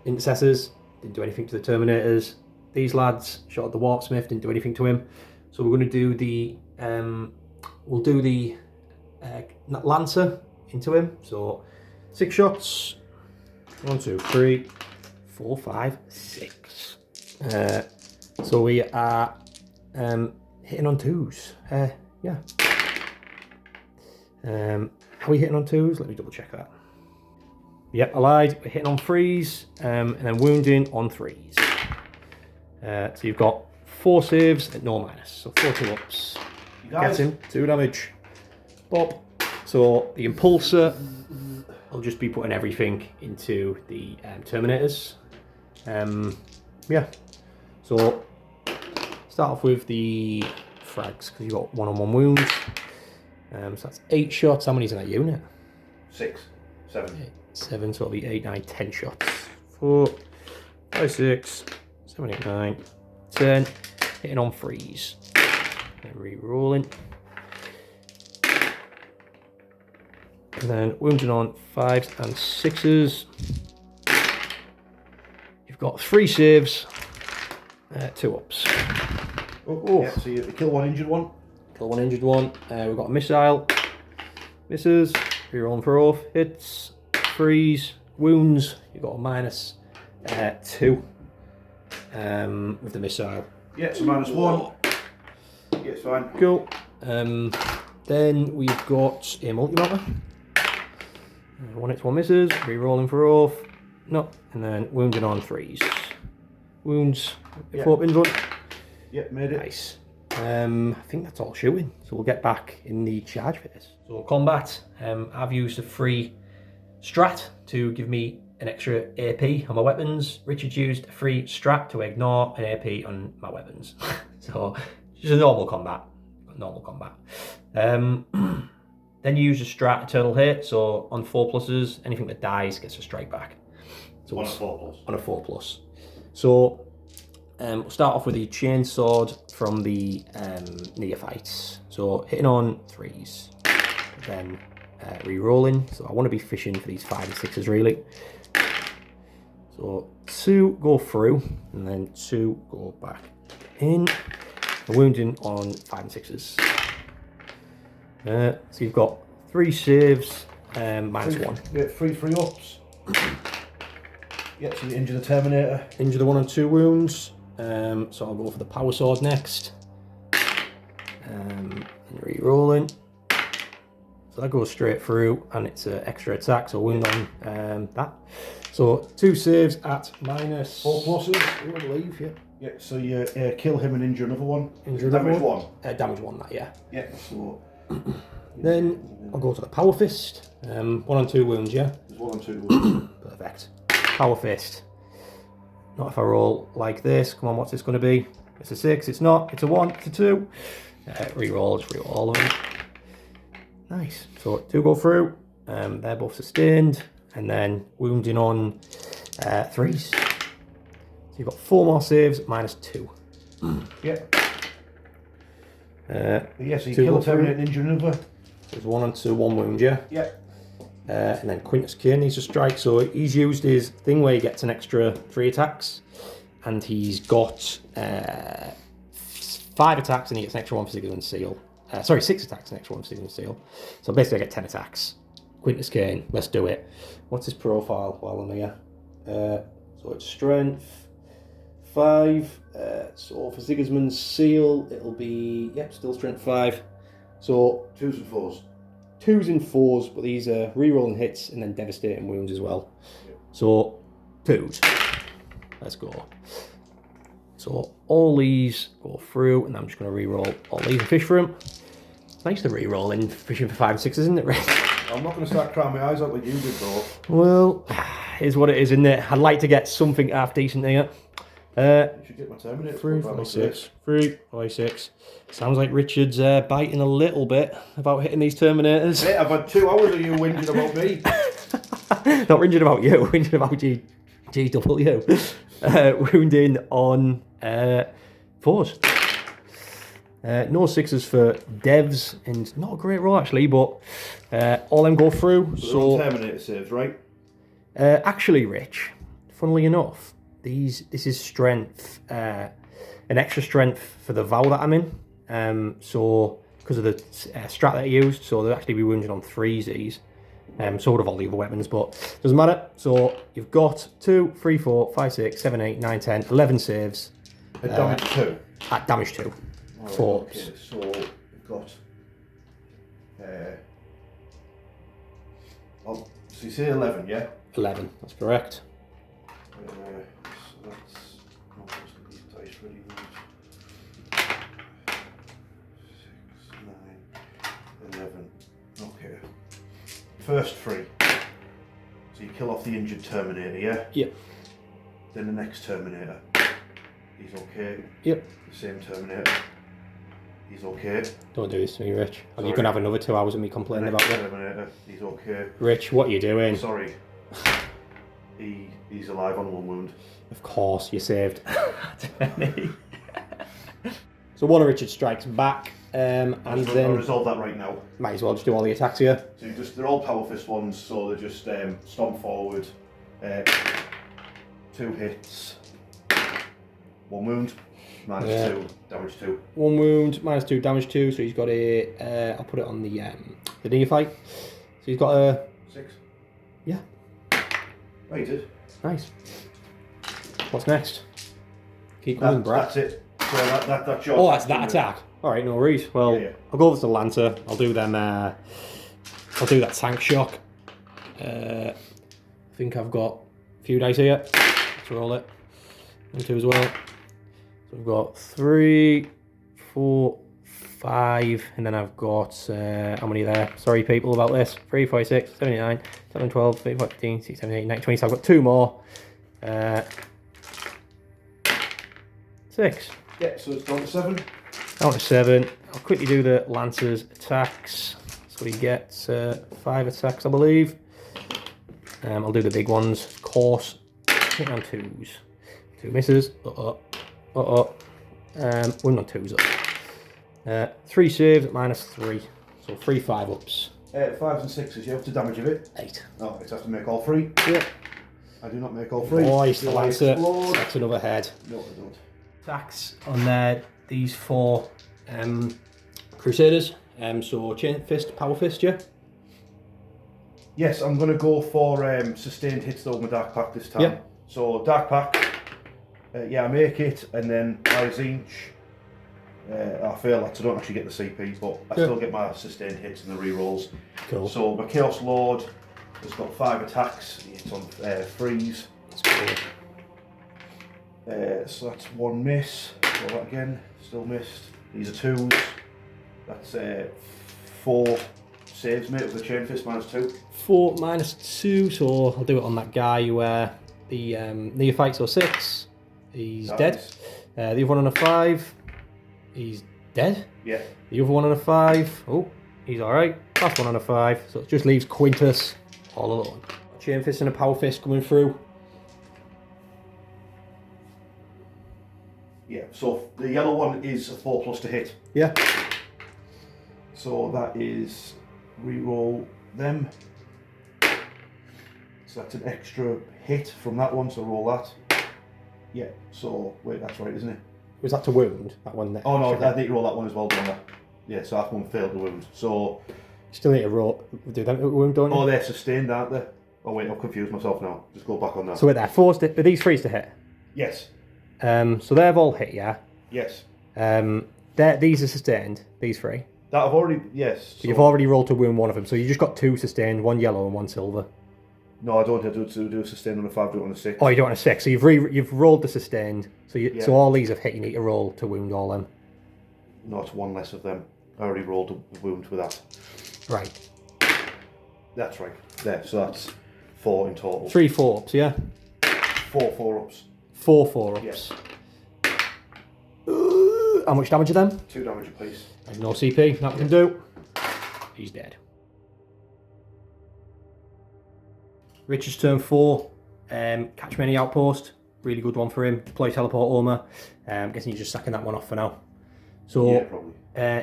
Intercessors didn't do anything to the Terminators. These lads shot at the Warpsmith, didn't do anything to him. So we're going to do the, we'll do the Lancer into him. So 6 shots. 1, 2, 3, 4, 5, 6. So we are hitting on 2s. Yeah. Are we hitting on 2s? Let me double check that. Yep, I lied. We're hitting on 3s, and then wounding on 3s. So you've got 4 saves at no minus. So 4 2-ups. Get him. 2 damage. Bop. So the Impulsor, I'll just be putting everything into the Terminators. Yeah. So start off with the frags because you've got 1-on-1 wounds. So that's 8 shots. How many's in that unit? 6, 7. 8, 7, so it'll be 8, 9, 10 shots. 4, 5, 6, 7, 8, 9, 10. Hitting on freeze. And re-rolling. And then wounding on 5s and 6s. You've got 3 saves, 2 ups. Oh. Yeah, so you kill 1 injured one. Kill 1 injured one. We've got a missile. Misses. Rerolling for off. Hits. Freeze. Wounds. You've got a minus 2 with the missile. Yeah, so -1. Yeah, it's fine. Cool. Then we've got a multi-batter. 1 hits, 1 misses. Rerolling for off. No. And then wounding on 3s. Wounds. 4 pins one. Yep, made it. Nice. I think that's all shooting. So we'll get back in the charge phase. So combat, I've used a free strat to give me an extra AP on my weapons. Richard's used a free strat to ignore an AP on my weapons. So just a normal combat. Then you use a strat eternal hit. So on 4+, anything that dies gets a strike back. So on a 4+. On a 4+. So we'll start off with the chain sword from the neophytes. So hitting on 3s, then re-rolling. So I want to be fishing for these 5 and 6s really. So 2 go through, and then 2 go back in. Wounding on 5 and 6s. So you've got 3 saves, -1. Yeah, 3 ups. Yeah, so you injure the Terminator. Injure the 1 and 2 wounds. So I'll go for the power sword next. And re-rolling. So that goes straight through, and it's an extra attack, so wound on that. So 2 saves at -4+, I believe, yeah. Yeah, so you kill him and injure another one. Injure damage another 1. Damage 1, that, yeah. Yeah, so Then I'll go to the power fist. 1 and 2 wounds, yeah. there's 1 and 2. Perfect. Power fist. Not if I roll like this. Come on, what's this going to be? It's a 6, it's not. It's a 1, it's a 2. Reroll, just reroll all of them. Nice. So 2 go through. They're both sustained. And then wounding on 3s. So you've got 4 more saves, -2. Yeah. Yeah, so you 2 kill go a Terminator through. and injure another. There's 1 and 2, 1 wound, yeah? Yeah. And then Quintus Kane needs to strike, so he's used his thing where he gets an extra 3 attacks, and he's got 5 attacks and he gets an extra 1 for Sigurd and Seal. 6 attacks and an extra 1 for Sigurd and Seal. So basically I get 10 attacks. Quintus Kane, let's do it. What's his profile while I'm here? So it's strength 5. So for Sigismund's Seal, it'll be, still strength 5. So 2s and 4s. 2s and 4s, but these are re-rolling hits and then devastating wounds as well. Yep. So 2s. Let's go. So all these go through, and I'm just going to re-roll all these and fish for them. It's nice to re-roll in fishing for 5 and 6s, isn't it, Rick? I'm not going to start crying my eyes out like you did, though. Well, is what it is, isn't it? I'd like to get something half decent here. You should get my Terminator. 3, 5, 6. 3, 5, 6. Sounds like Richard's biting a little bit about hitting these Terminators. Hey, I've had 2 hours of you whinging about me. Not whinging about you, whinging about GW. Wounding on 4s. No 6s for devs, and not a great roll actually, but all them go through. So Terminator saves, right? Actually, Rich, funnily enough, this is strength, an extra strength for the vow that I'm in. So because of the strat that I used, so they'll actually be wounded on 3s these. So would have all the other weapons, but doesn't matter. So you've got 2, 3, 4, 5, 6, 7, 8, 9, 10, 11 saves. At damage 2. At damage 2. Right, 4. okay, so we've got. So you say 11, yeah? 11, that's correct. So that's. Not supposed to be dice ready. 6, 9, 11. Okay. First 3. So you kill off the injured Terminator, yeah? Yep. Then the next Terminator. He's okay. Yep. The same Terminator. He's okay. Don't do this to me, Rich. Sorry. You're going to have another 2 hours of me complaining about that. Terminator. He's okay. Rich, what are you doing? Sorry. He's alive on 1 wound. Of course, you're saved. So one of Richard's strikes back, and I'll then resolve that right now. might as well just do all the attacks here. So they're all power fist ones, so they just stomp forward. 2 hits. 1 wound. -2, damage 2. 1 wound, -2, damage 2. So he's got a. I'll put it on the neophyte. So he's got a 6. Yeah. Oh, you did. Nice. What's next? Keep going, Brad. That's it. So that's your. Oh, that's that attack. All right, no worries. Well, Yeah. I'll go over to the Lancer. I'll do them. I'll do that tank shock. I think I've got a few dice here. Let's roll it. And 2 as well. So we've got 3, 4, 5, and then I've got how many there? Sorry, people, about this. 3, 4, 6, 7, 8, 9, 11, 12, 13, 14, 15, 16, 17, 18, 19, 20. So I've got 2 more. 6. Yeah, so it's down to 7. Down to 7. I'll quickly do the Lancer's attacks. So he gets 5 attacks, I believe. I'll do the big ones. Of course. Hit on 2s. 2 misses. 1 on 2s up. 3 saves at -3. So 3 5-ups. 5s and 6s, you have to damage of it. 8. No, it's have to make all 3. Yeah. I do not make all 3. Nice, the Do I Lancer. explode? That's another head. No, I don't. Attacks on these 4 Crusaders. So chain fist, power fist, yeah? Yes, I'm going to go for sustained hits though with my Dark Pack this time. Yeah. So Dark Pack, I make it, and then I Zinch. I fail that, so I don't actually get the CP, but I still get my sustained hits and the rerolls. Cool. So my Chaos Lord has got 5 attacks. It's on freeze. That's cool. So that's 1 miss. Roll that again. Still missed. These are 2s. That's 4 saves, mate, with the chain fist -2. 4 -2, so I'll do it on that guy where the neophyte, so 6. He's dead. The other one on a 5. He's dead. Yeah. The other one on a 5. Oh, he's alright. Last one on a 5. So it just leaves Quintus all alone. Chain fist and a power fist coming through. Yeah, so the yellow one is a 4+ to hit. Yeah. So that is reroll them. So that's an extra hit from that one, so roll that. Yeah, so wait, that's right, isn't it? Was that to wound? That one there? Oh no, I need to roll that one as well, don't I? Yeah, so that one failed the wound. So Still need to roll. Do them to wound, don't you? oh, they're sustained, aren't they? Oh wait, I've confused myself now. Just go back on that. So wait there, 4 are these 3s to hit? Yes. So they've all hit, yeah? Yes. These are sustained, these 3. That I've already, yes. So you've already rolled to wound one of them, so you just got 2 sustained, 1 yellow and 1 silver. No, I don't have to do a sustained on a 5, do it on a 6. Oh, you don't want a 6, so you've rolled the sustained, so Yeah. so all these have hit, you need to roll to wound all them. No, it's 1 less of them. I already rolled a wound with that. Right. That's right. There, so that's 4 in total. 3 4-ups, yeah? 4 4-ups. 4 4-ups. Yes. How much damage are them? 2 damage apiece. There's no CP, that we can do. He's dead. Richard's turn 4. Catch me any outpost. Really good one for him. Deploy teleport armor. Guessing he's just sacking that one off for now. So Yeah, probably.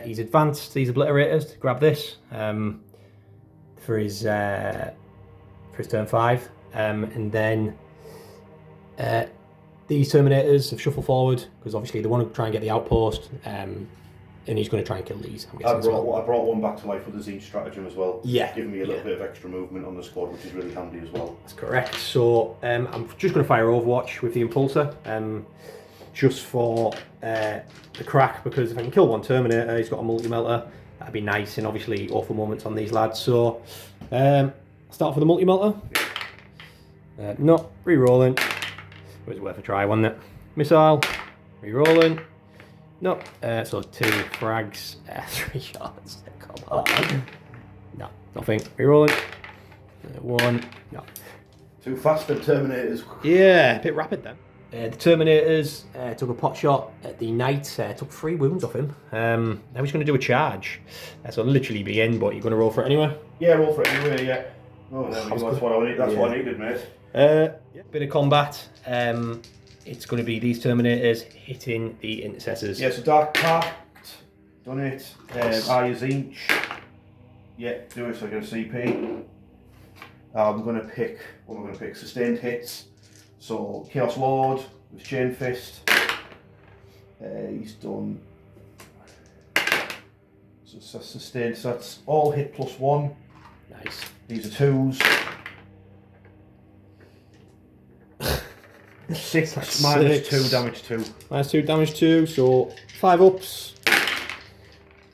he's advanced these obliterators to grab this for his turn 5. And then these Terminators have shuffled forward because obviously they want to try and get the outpost. And he's going to try and kill these. I'm guessing I as well. brought 1 back to life with the Zinch stratagem as well. Yeah, Giving me a little bit of extra movement on the squad, which is really handy as well. That's correct. So I'm just going to fire Overwatch with the Impulsor, just for the crack, because if I can kill 1 Terminator, he's got a multi-melter, that'd be nice, and obviously awful moments on these lads. So I'll start off with the multi-melter. No, re-rolling. It was worth a try, wasn't it? Missile, re-rolling. No, so 2 frags, 3 shots. Come on. No, nothing. Re-rolling. 1, no. Too fast for Terminators. Yeah, a bit rapid then. The Terminators took a pot shot at the Knight, took 3 wounds off him. Now he's going to do a charge. So he'll literally be in, but you're going to roll for it anyway? Yeah, roll for it anyway, yeah. Oh, there we go. That's what I need. That's what I needed, mate. Bit of combat. It's going to be these Terminators hitting the Intercessors. Yeah, so Dark Pact, done it. Eye Zinch. Yeah, do it so I get a CP. I'm going to pick, what am I going to pick? Sustained hits. So Chaos Lord with Chain Fist. He's done. So that's sustained. So that's all hit +1. Nice. These are 2s. 6 minus 2 damage 2. Minus 2 damage 2. So 5 ups.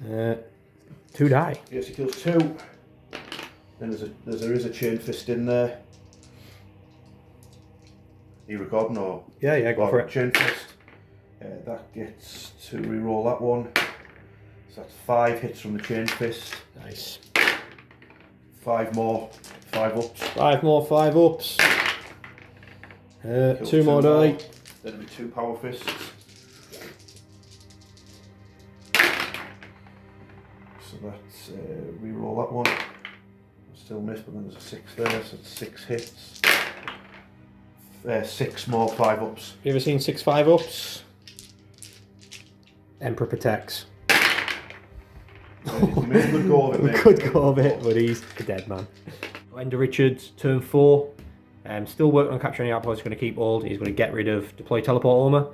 2 die. Yes, he kills 2. Then there is a Chain Fist in there. Are you recording or? Yeah, go for it. Chain Fist. That gets to reroll that one. So that's 5 hits from the Chain Fist. Nice. 5 more, 5 ups. 5 more, 5 ups. 2 more die. Then it'll be 2 Power Fists. So that's reroll that one. Still missed, but then there's a 6 there, so it's 6 hits. 6 more 5 ups. You ever seen 6 5 ups? Emperor protects. You made a good go of it, mate. Good go of it, but he's a dead man. Ender Richards, turn 4. Still working on capturing the outpost. He's going to keep hold. He's going to get rid of deploy teleport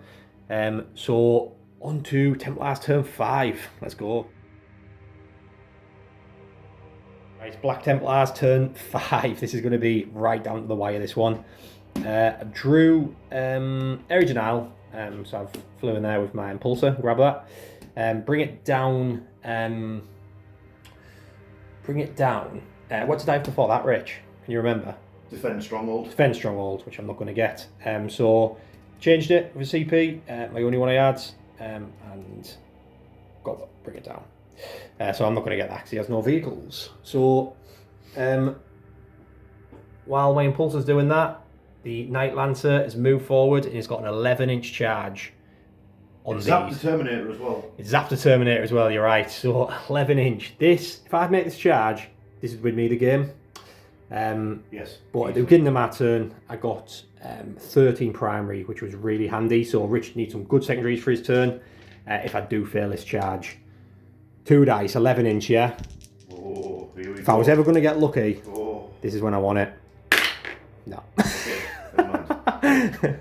armor. So on to Templars turn 5. Let's go. Right, Black Templars turn 5. This is going to be right down to the wire, this one. I drew Original, so I've flew in there with my Impulsor, grab that. Bring it down. What did I have before that, Rich? Can you remember? Defend Stronghold. Defend Stronghold, which I'm not going to get. So changed it with CP, my only one I had, and bring it down. So I'm not going to get that because he has no vehicles. So while my Impulsor's doing that, the Knight Lancer has moved forward and he's got an 11-inch charge on these. Zap the Terminator as well. It's zapped the Terminator as well, you're right. So 11-inch. This, if I make this charge, this is with me the game. Yes. But at the beginning of my turn, I got 13 primary, which was really handy. So Rich needs some good secondaries for his turn. If I do fail this charge. 2 dice, 11-inch, yeah? Oh, here we If go. I was ever going to get lucky, Oh. This is when I want it. No. Okay, never mind.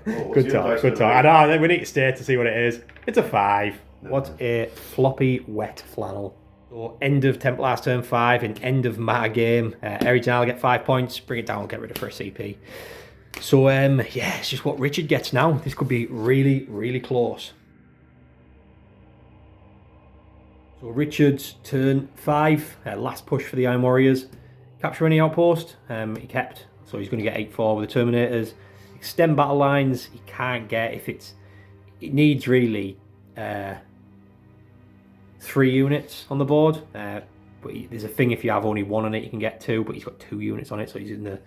Oh, Good talk, good talk. I know, we need to stay to see what it is. It's a 5. What a floppy, wet flannel. So end of Templars turn 5 and end of my game. Original will get 5 points, bring it down, get rid of for a CP. So yeah, it's just what Richard gets now. This could be really, really close. So Richard's turn 5, last push for the Iron Warriors. Capture any outpost, he kept. So he's going to get 8-4 with the Terminators. Extend battle lines, he can't get if it needs really 3 units on the board. But there's a thing if you have only 1 on it, you can get 2, but he's got 2 units on it, so he's in that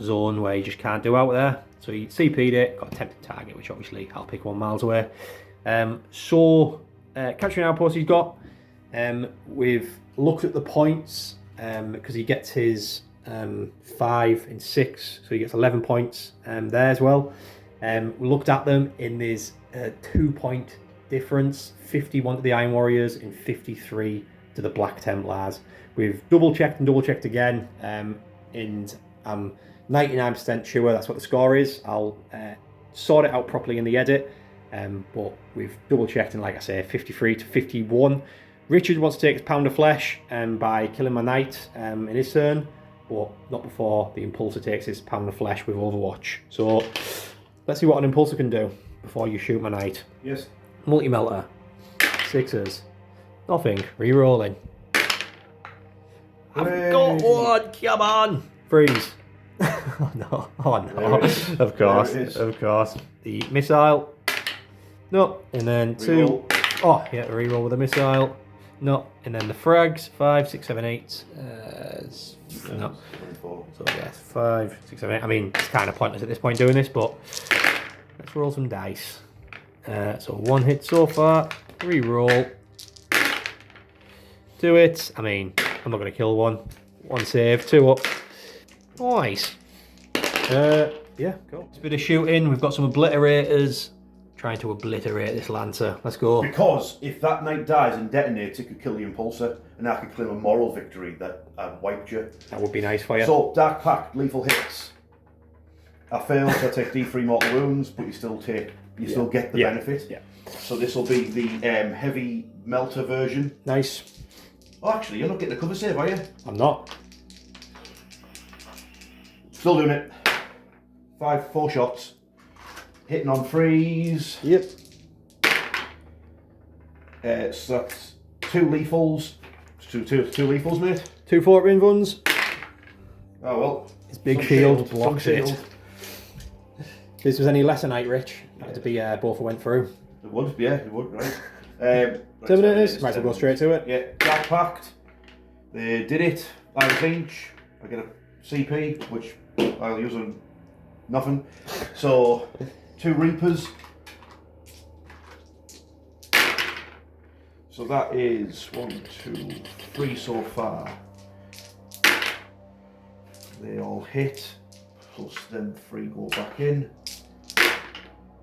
zone where you just can't do out there. So he CP'd it, got a tempting target, which obviously I'll pick 1 miles away. Capturing outpost he's got. We've looked at the points because he gets his 5 and 6, so he gets 11 points there as well. We looked at them and there's a 2-point difference, 51 to the Iron Warriors and 53 to the Black Templars. We've double checked and double checked again, and I'm 99% sure that's what the score is. I'll sort it out properly in the edit, but we've double checked and like I say, 53 to 51. Richard wants to take his pound of flesh by killing my knight in his turn, but not before the Impulsor takes his pound of flesh with Overwatch. So let's see what an Impulsor can do before you shoot my knight. Yes. Multi-melter. 6s. Nothing. Re-rolling. I've got 1. Come on. Freeze. Oh no. Oh no. Of course. Of course. The missile. No. And then 2. Re-roll. Oh, yeah, re-roll with a missile. No. And then the frags. 5, 6, 7, 8. No. 24. So yes, 5, 6, 7, 8. I mean, it's kind of pointless at this point doing this, but let's roll some dice. So 1 hit so far. Re-roll. Do it. I mean, I'm not going to kill one. 1 save, 2 up. Nice. Yeah, cool. It's a bit of shooting. We've got some obliterators. Trying to obliterate this Lancer. Let's go. Because if that knight dies and detonates, it could kill the Impulsor, and I could claim a moral victory that I've wiped you. That would be nice for you. So, Dark Pact, lethal hits. I fail, so I take D3 mortal wounds, but you still get the benefit. Yeah. So this will be the heavy melter version. Nice. Oh, actually, you're not getting a cover save, are you? I'm not. Still doing it. 4 shots. Hitting on 3s. Yep. So that's 2 lethals. Two lethals, mate. 2 14 runs. Oh well. His big shield blocks some it. shield. If this was any less a night rich, it had to be both went through. It would, yeah, it would, right. Terminators, might as well go straight to it. Yeah, Dark Pact. They did it. Iron Lynch. I get a CP, which I'll use on nothing. So, 2 Reapers. So that is 1, 2, 3 so far. They all hit, plus them 3 go back in.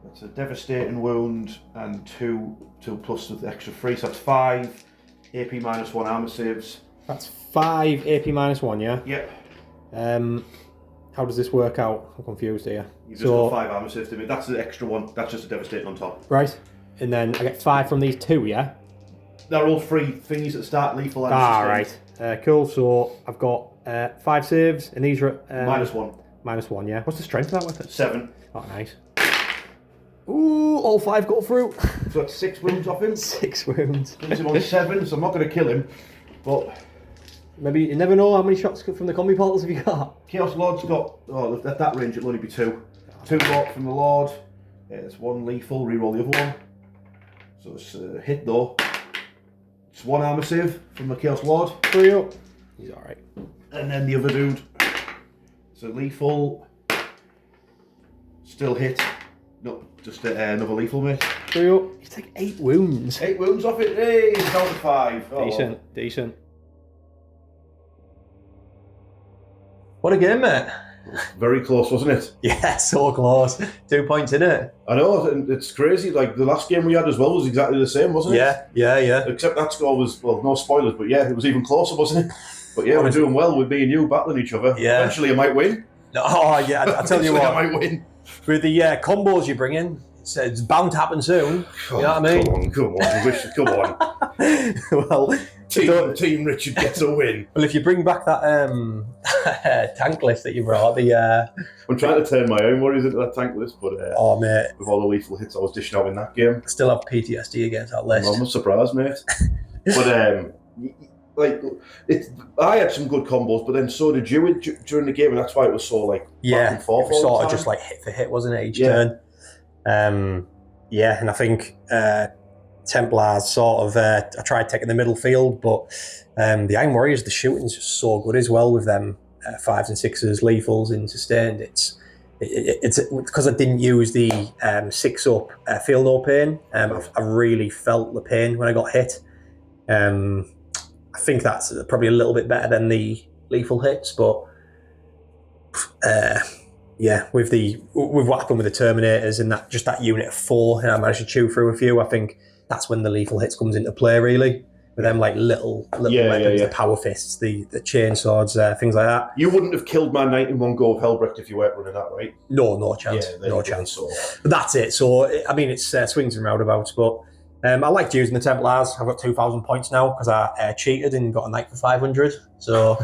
That's a devastating wound, and 2 plus with the extra 3, so that's 5. AP -1 armor saves. That's 5 AP -1, yeah? Yep. How does this work out? I'm confused here. You've just got 5 armor saves to me. That's the extra one. That's just a devastating on top. Right. And then I get 5 from these 2, yeah? They're all 3 thingies that start lethal and right. Cool. So I've got 5 saves, and these are -1. -1, yeah. What's the strength of that weapon? 7. Oh, nice. Ooh, all 5 got through. So that's 6 wounds off him. 6 wounds. He's on 7, so I'm not going to kill him. But maybe you never know how many shots from the combi portals have you got. Chaos Lord's got, at that range it'll only be 2. 2 Lord from the Lord. It's 1 lethal, reroll the other one. So it's a hit though. It's 1 armor save from the Chaos Lord. 3 up. He's alright. And then the other dude. So lethal. Still hit. No, just another lethal, mate. 3 up. You take 8 wounds. 8 wounds off it. Hey, it's down to 5. Oh. Decent. What a game, mate. Very close, wasn't it? Yeah, so close. 2 points in it. I know, it's crazy. Like, the last game we had as well was exactly the same, wasn't it? Yeah. Except that score was, well, no spoilers, but yeah, it was even closer, wasn't it? But yeah, we're doing well with me and you battling each other. Yeah. Eventually I might win. Oh, yeah, I tell you what. I might win. With the combos you bring in, it's bound to happen soon. You know what I mean? Come on. Well, Team Richard gets a win. Well, if you bring back that tank list that you brought, I'm trying to turn my own worries into that tank list, but oh mate, with all the lethal hits I was dishing out in that game, I still have PTSD against that list. I'm not surprised, mate. But I had some good combos, but then so did you during the game, and that's why it was so back and forth. It was sort of just like hit for hit, wasn't it, each turn? And I think Templars sort of I tried taking the middle field, but the Iron Warriors, the shooting's just so good as well with them 5s and 6s, lethals and sustained. It's because I didn't use the 6 up feel no pain. I really felt the pain when I got hit. I think that's probably a little bit better than the lethal hits, but with what happened with the Terminators and that unit of 4, and I managed to chew through a few. I think that's when the lethal hits comes into play, really. With them like little weapons, the power fists, the chain swords, things like that. You wouldn't have killed my knight in one go of Helbrecht if you weren't running that, right? No chance. Yeah, no chance. So. But that's it. So I mean, it's swings and roundabouts, but I liked using the Templars. I've got 2,000 points now because I cheated and got a knight for 500. So,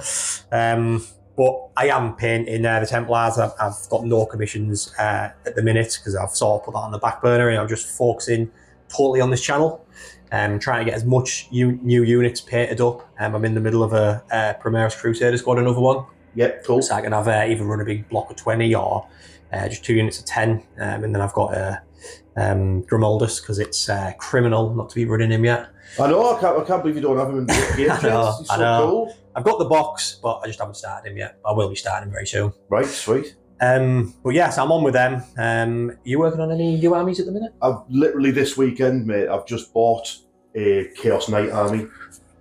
but I am painting the Templars. I've got no commissions at the minute because I've sort of put that on the back burner and I'm just focusing totally on this channel. Trying to get as much new units painted up. I'm in the middle of a Primaris Crusader squad, another one. Yep, cool. So I can have either run a big block of 20 or just 2 units of 10. And then I've got Grimaldus because it's criminal not to be running him yet. I know, I can't believe you don't have him in the game. He's so cool. I've got the box, but I just haven't started him yet. I will be starting him very soon. Right, sweet. But yes, I'm on with them. You working on any new armies at the minute? I've literally this weekend, mate, I've just bought a Chaos Knight army.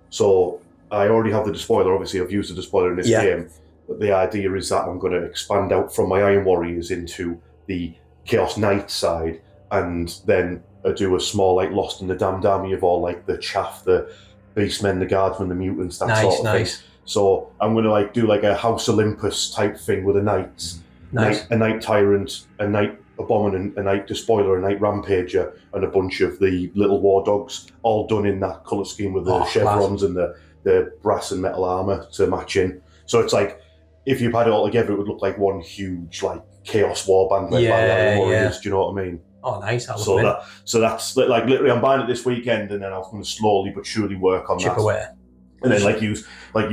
So I already have the despoiler. Obviously, I've used the despoiler in this game. But the idea is that I'm going to expand out from my Iron Warriors into the Chaos Knight side, and then do a small, like, Lost in the Damned army of all, like, the chaff, the beastmen, the guardsmen, the mutants, that sort of thing. So I'm going to, like, do like a House Olympus type thing with a knight, a knight tyrant, a knight abominant, a knight despoiler, a knight rampager, and a bunch of the little war dogs, all done in that colour scheme with the chevrons and the brass and metal armour to match in. So it's like, if you had it all together, it would look like one huge, like, chaos warband led by the Iron Warriors. Do you know what I mean? Oh, nice. So that's like, literally, I'm buying it this weekend, and then I'm going to slowly but surely work on chip that. away. And then, like you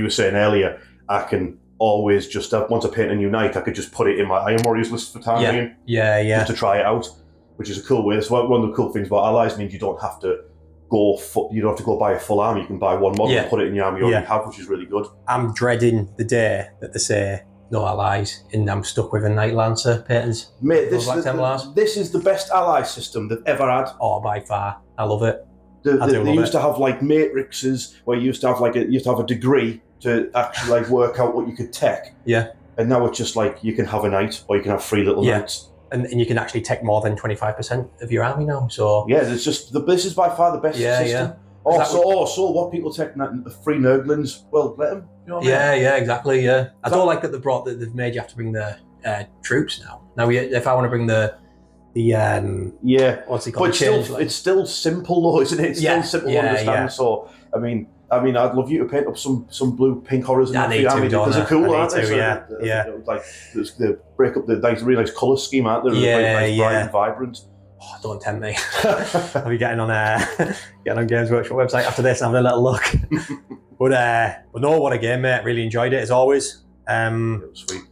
were saying earlier, I can always just once I paint a new knight, I could just put it in my Iron Warriors list for time being. Just to try it out, which is a cool way. That's one of the cool things about allies, means you don't have to go buy a full army. You can buy one model and put it in your army you already have, which is really good. I'm dreading the day that they say no allies, and I'm stuck with a Knight Lancer patterns. Mate, this is the best ally system they've ever had. Oh, by far. I love it. They used to have, like, matrices where you used to have a degree to actually, like, work out what you could tech. Yeah. And now it's just like, you can have a knight, or you can have 3 little knights. And you can actually take more than 25% of your army now. So it's just this is by far the best system. Yeah. So what people take 3 Nurglings? Well, let them. You know what I mean? Exactly. Yeah, I don't like that they've made you have to bring the troops now. Now, if I want to bring the what's it called? But it's still simple though, isn't it? It's still simple to understand. Yeah. So I mean, I'd love you to paint up some blue pink horrors in the army because they're cool, aren't they? Like they break up the really nice colour scheme, aren't they? Really bright and vibrant. Oh, don't tempt me. I'll be getting on Games Workshop website after this and having a little look. but no, what a game, mate. Really enjoyed it as always. It was sweet.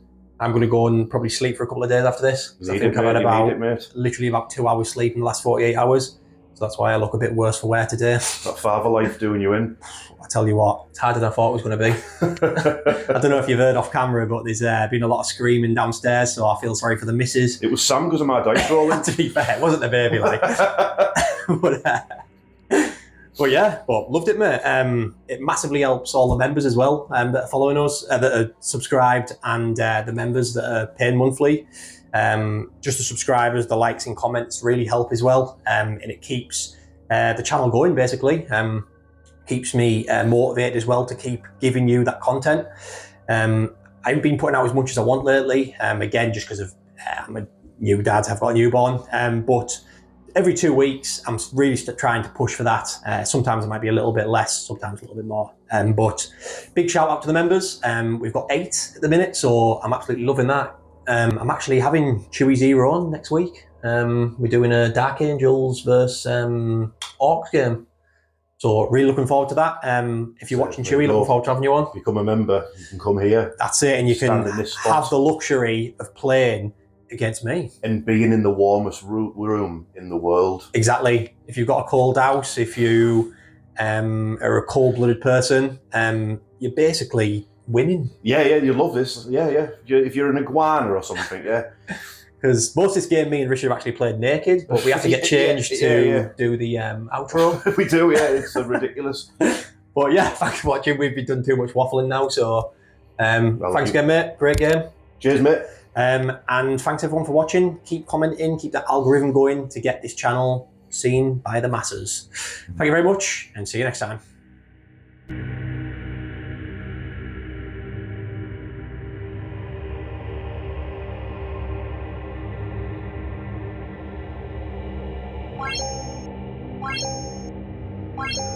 I'm going to go and probably sleep for a couple of days after this. I think I've had literally about 2 hours sleep in the last 48 hours. So that's why I look a bit worse for wear today. That father life doing you in. I tell you what, it's harder than I thought it was going to be. I don't know if you've heard off camera, but there's been a lot of screaming downstairs, so I feel sorry for the missus. It was Sam because of my dice rolling. To be fair, it wasn't the baby, like. but loved it, mate. It massively helps all the members as well that are following us, that are subscribed, and the members that are paying monthly. Just the subscribers, the likes and comments really help as well, and it keeps the channel going, basically. Keeps me motivated as well to keep giving you that content. I haven't been putting out as much as I want lately, again, just because of I'm a new dad, I've got a newborn, but every 2 weeks I'm really trying to push for that. Sometimes it might be a little bit less, sometimes a little bit more, but big shout out to the members. We've got 8 at the minute, so I'm absolutely loving that. I'm actually having Chewy Zero on next week. We're doing a Dark Angels versus Orcs game. So really looking forward to that. If you're watching Chewy, looking forward to having you on. Become a member, you can come here. That's it, and you can have the luxury of playing against me. And being in the warmest room in the world. Exactly. If you've got a cold house, if you are a cold-blooded person, you're basically winning. Yeah, you love this. Yeah. If you're an iguana or something, yeah. Because most of this game, me and Richard have actually played naked, but we have to get changed to do the outro. We do, yeah. It's ridiculous. But yeah, thanks for watching. We've done too much waffling now, so thanks again, mate. Great game. Cheers, mate. And thanks everyone for watching. Keep commenting, keep that algorithm going to get this channel seen by the masses. Thank you very much, and see you next time. What?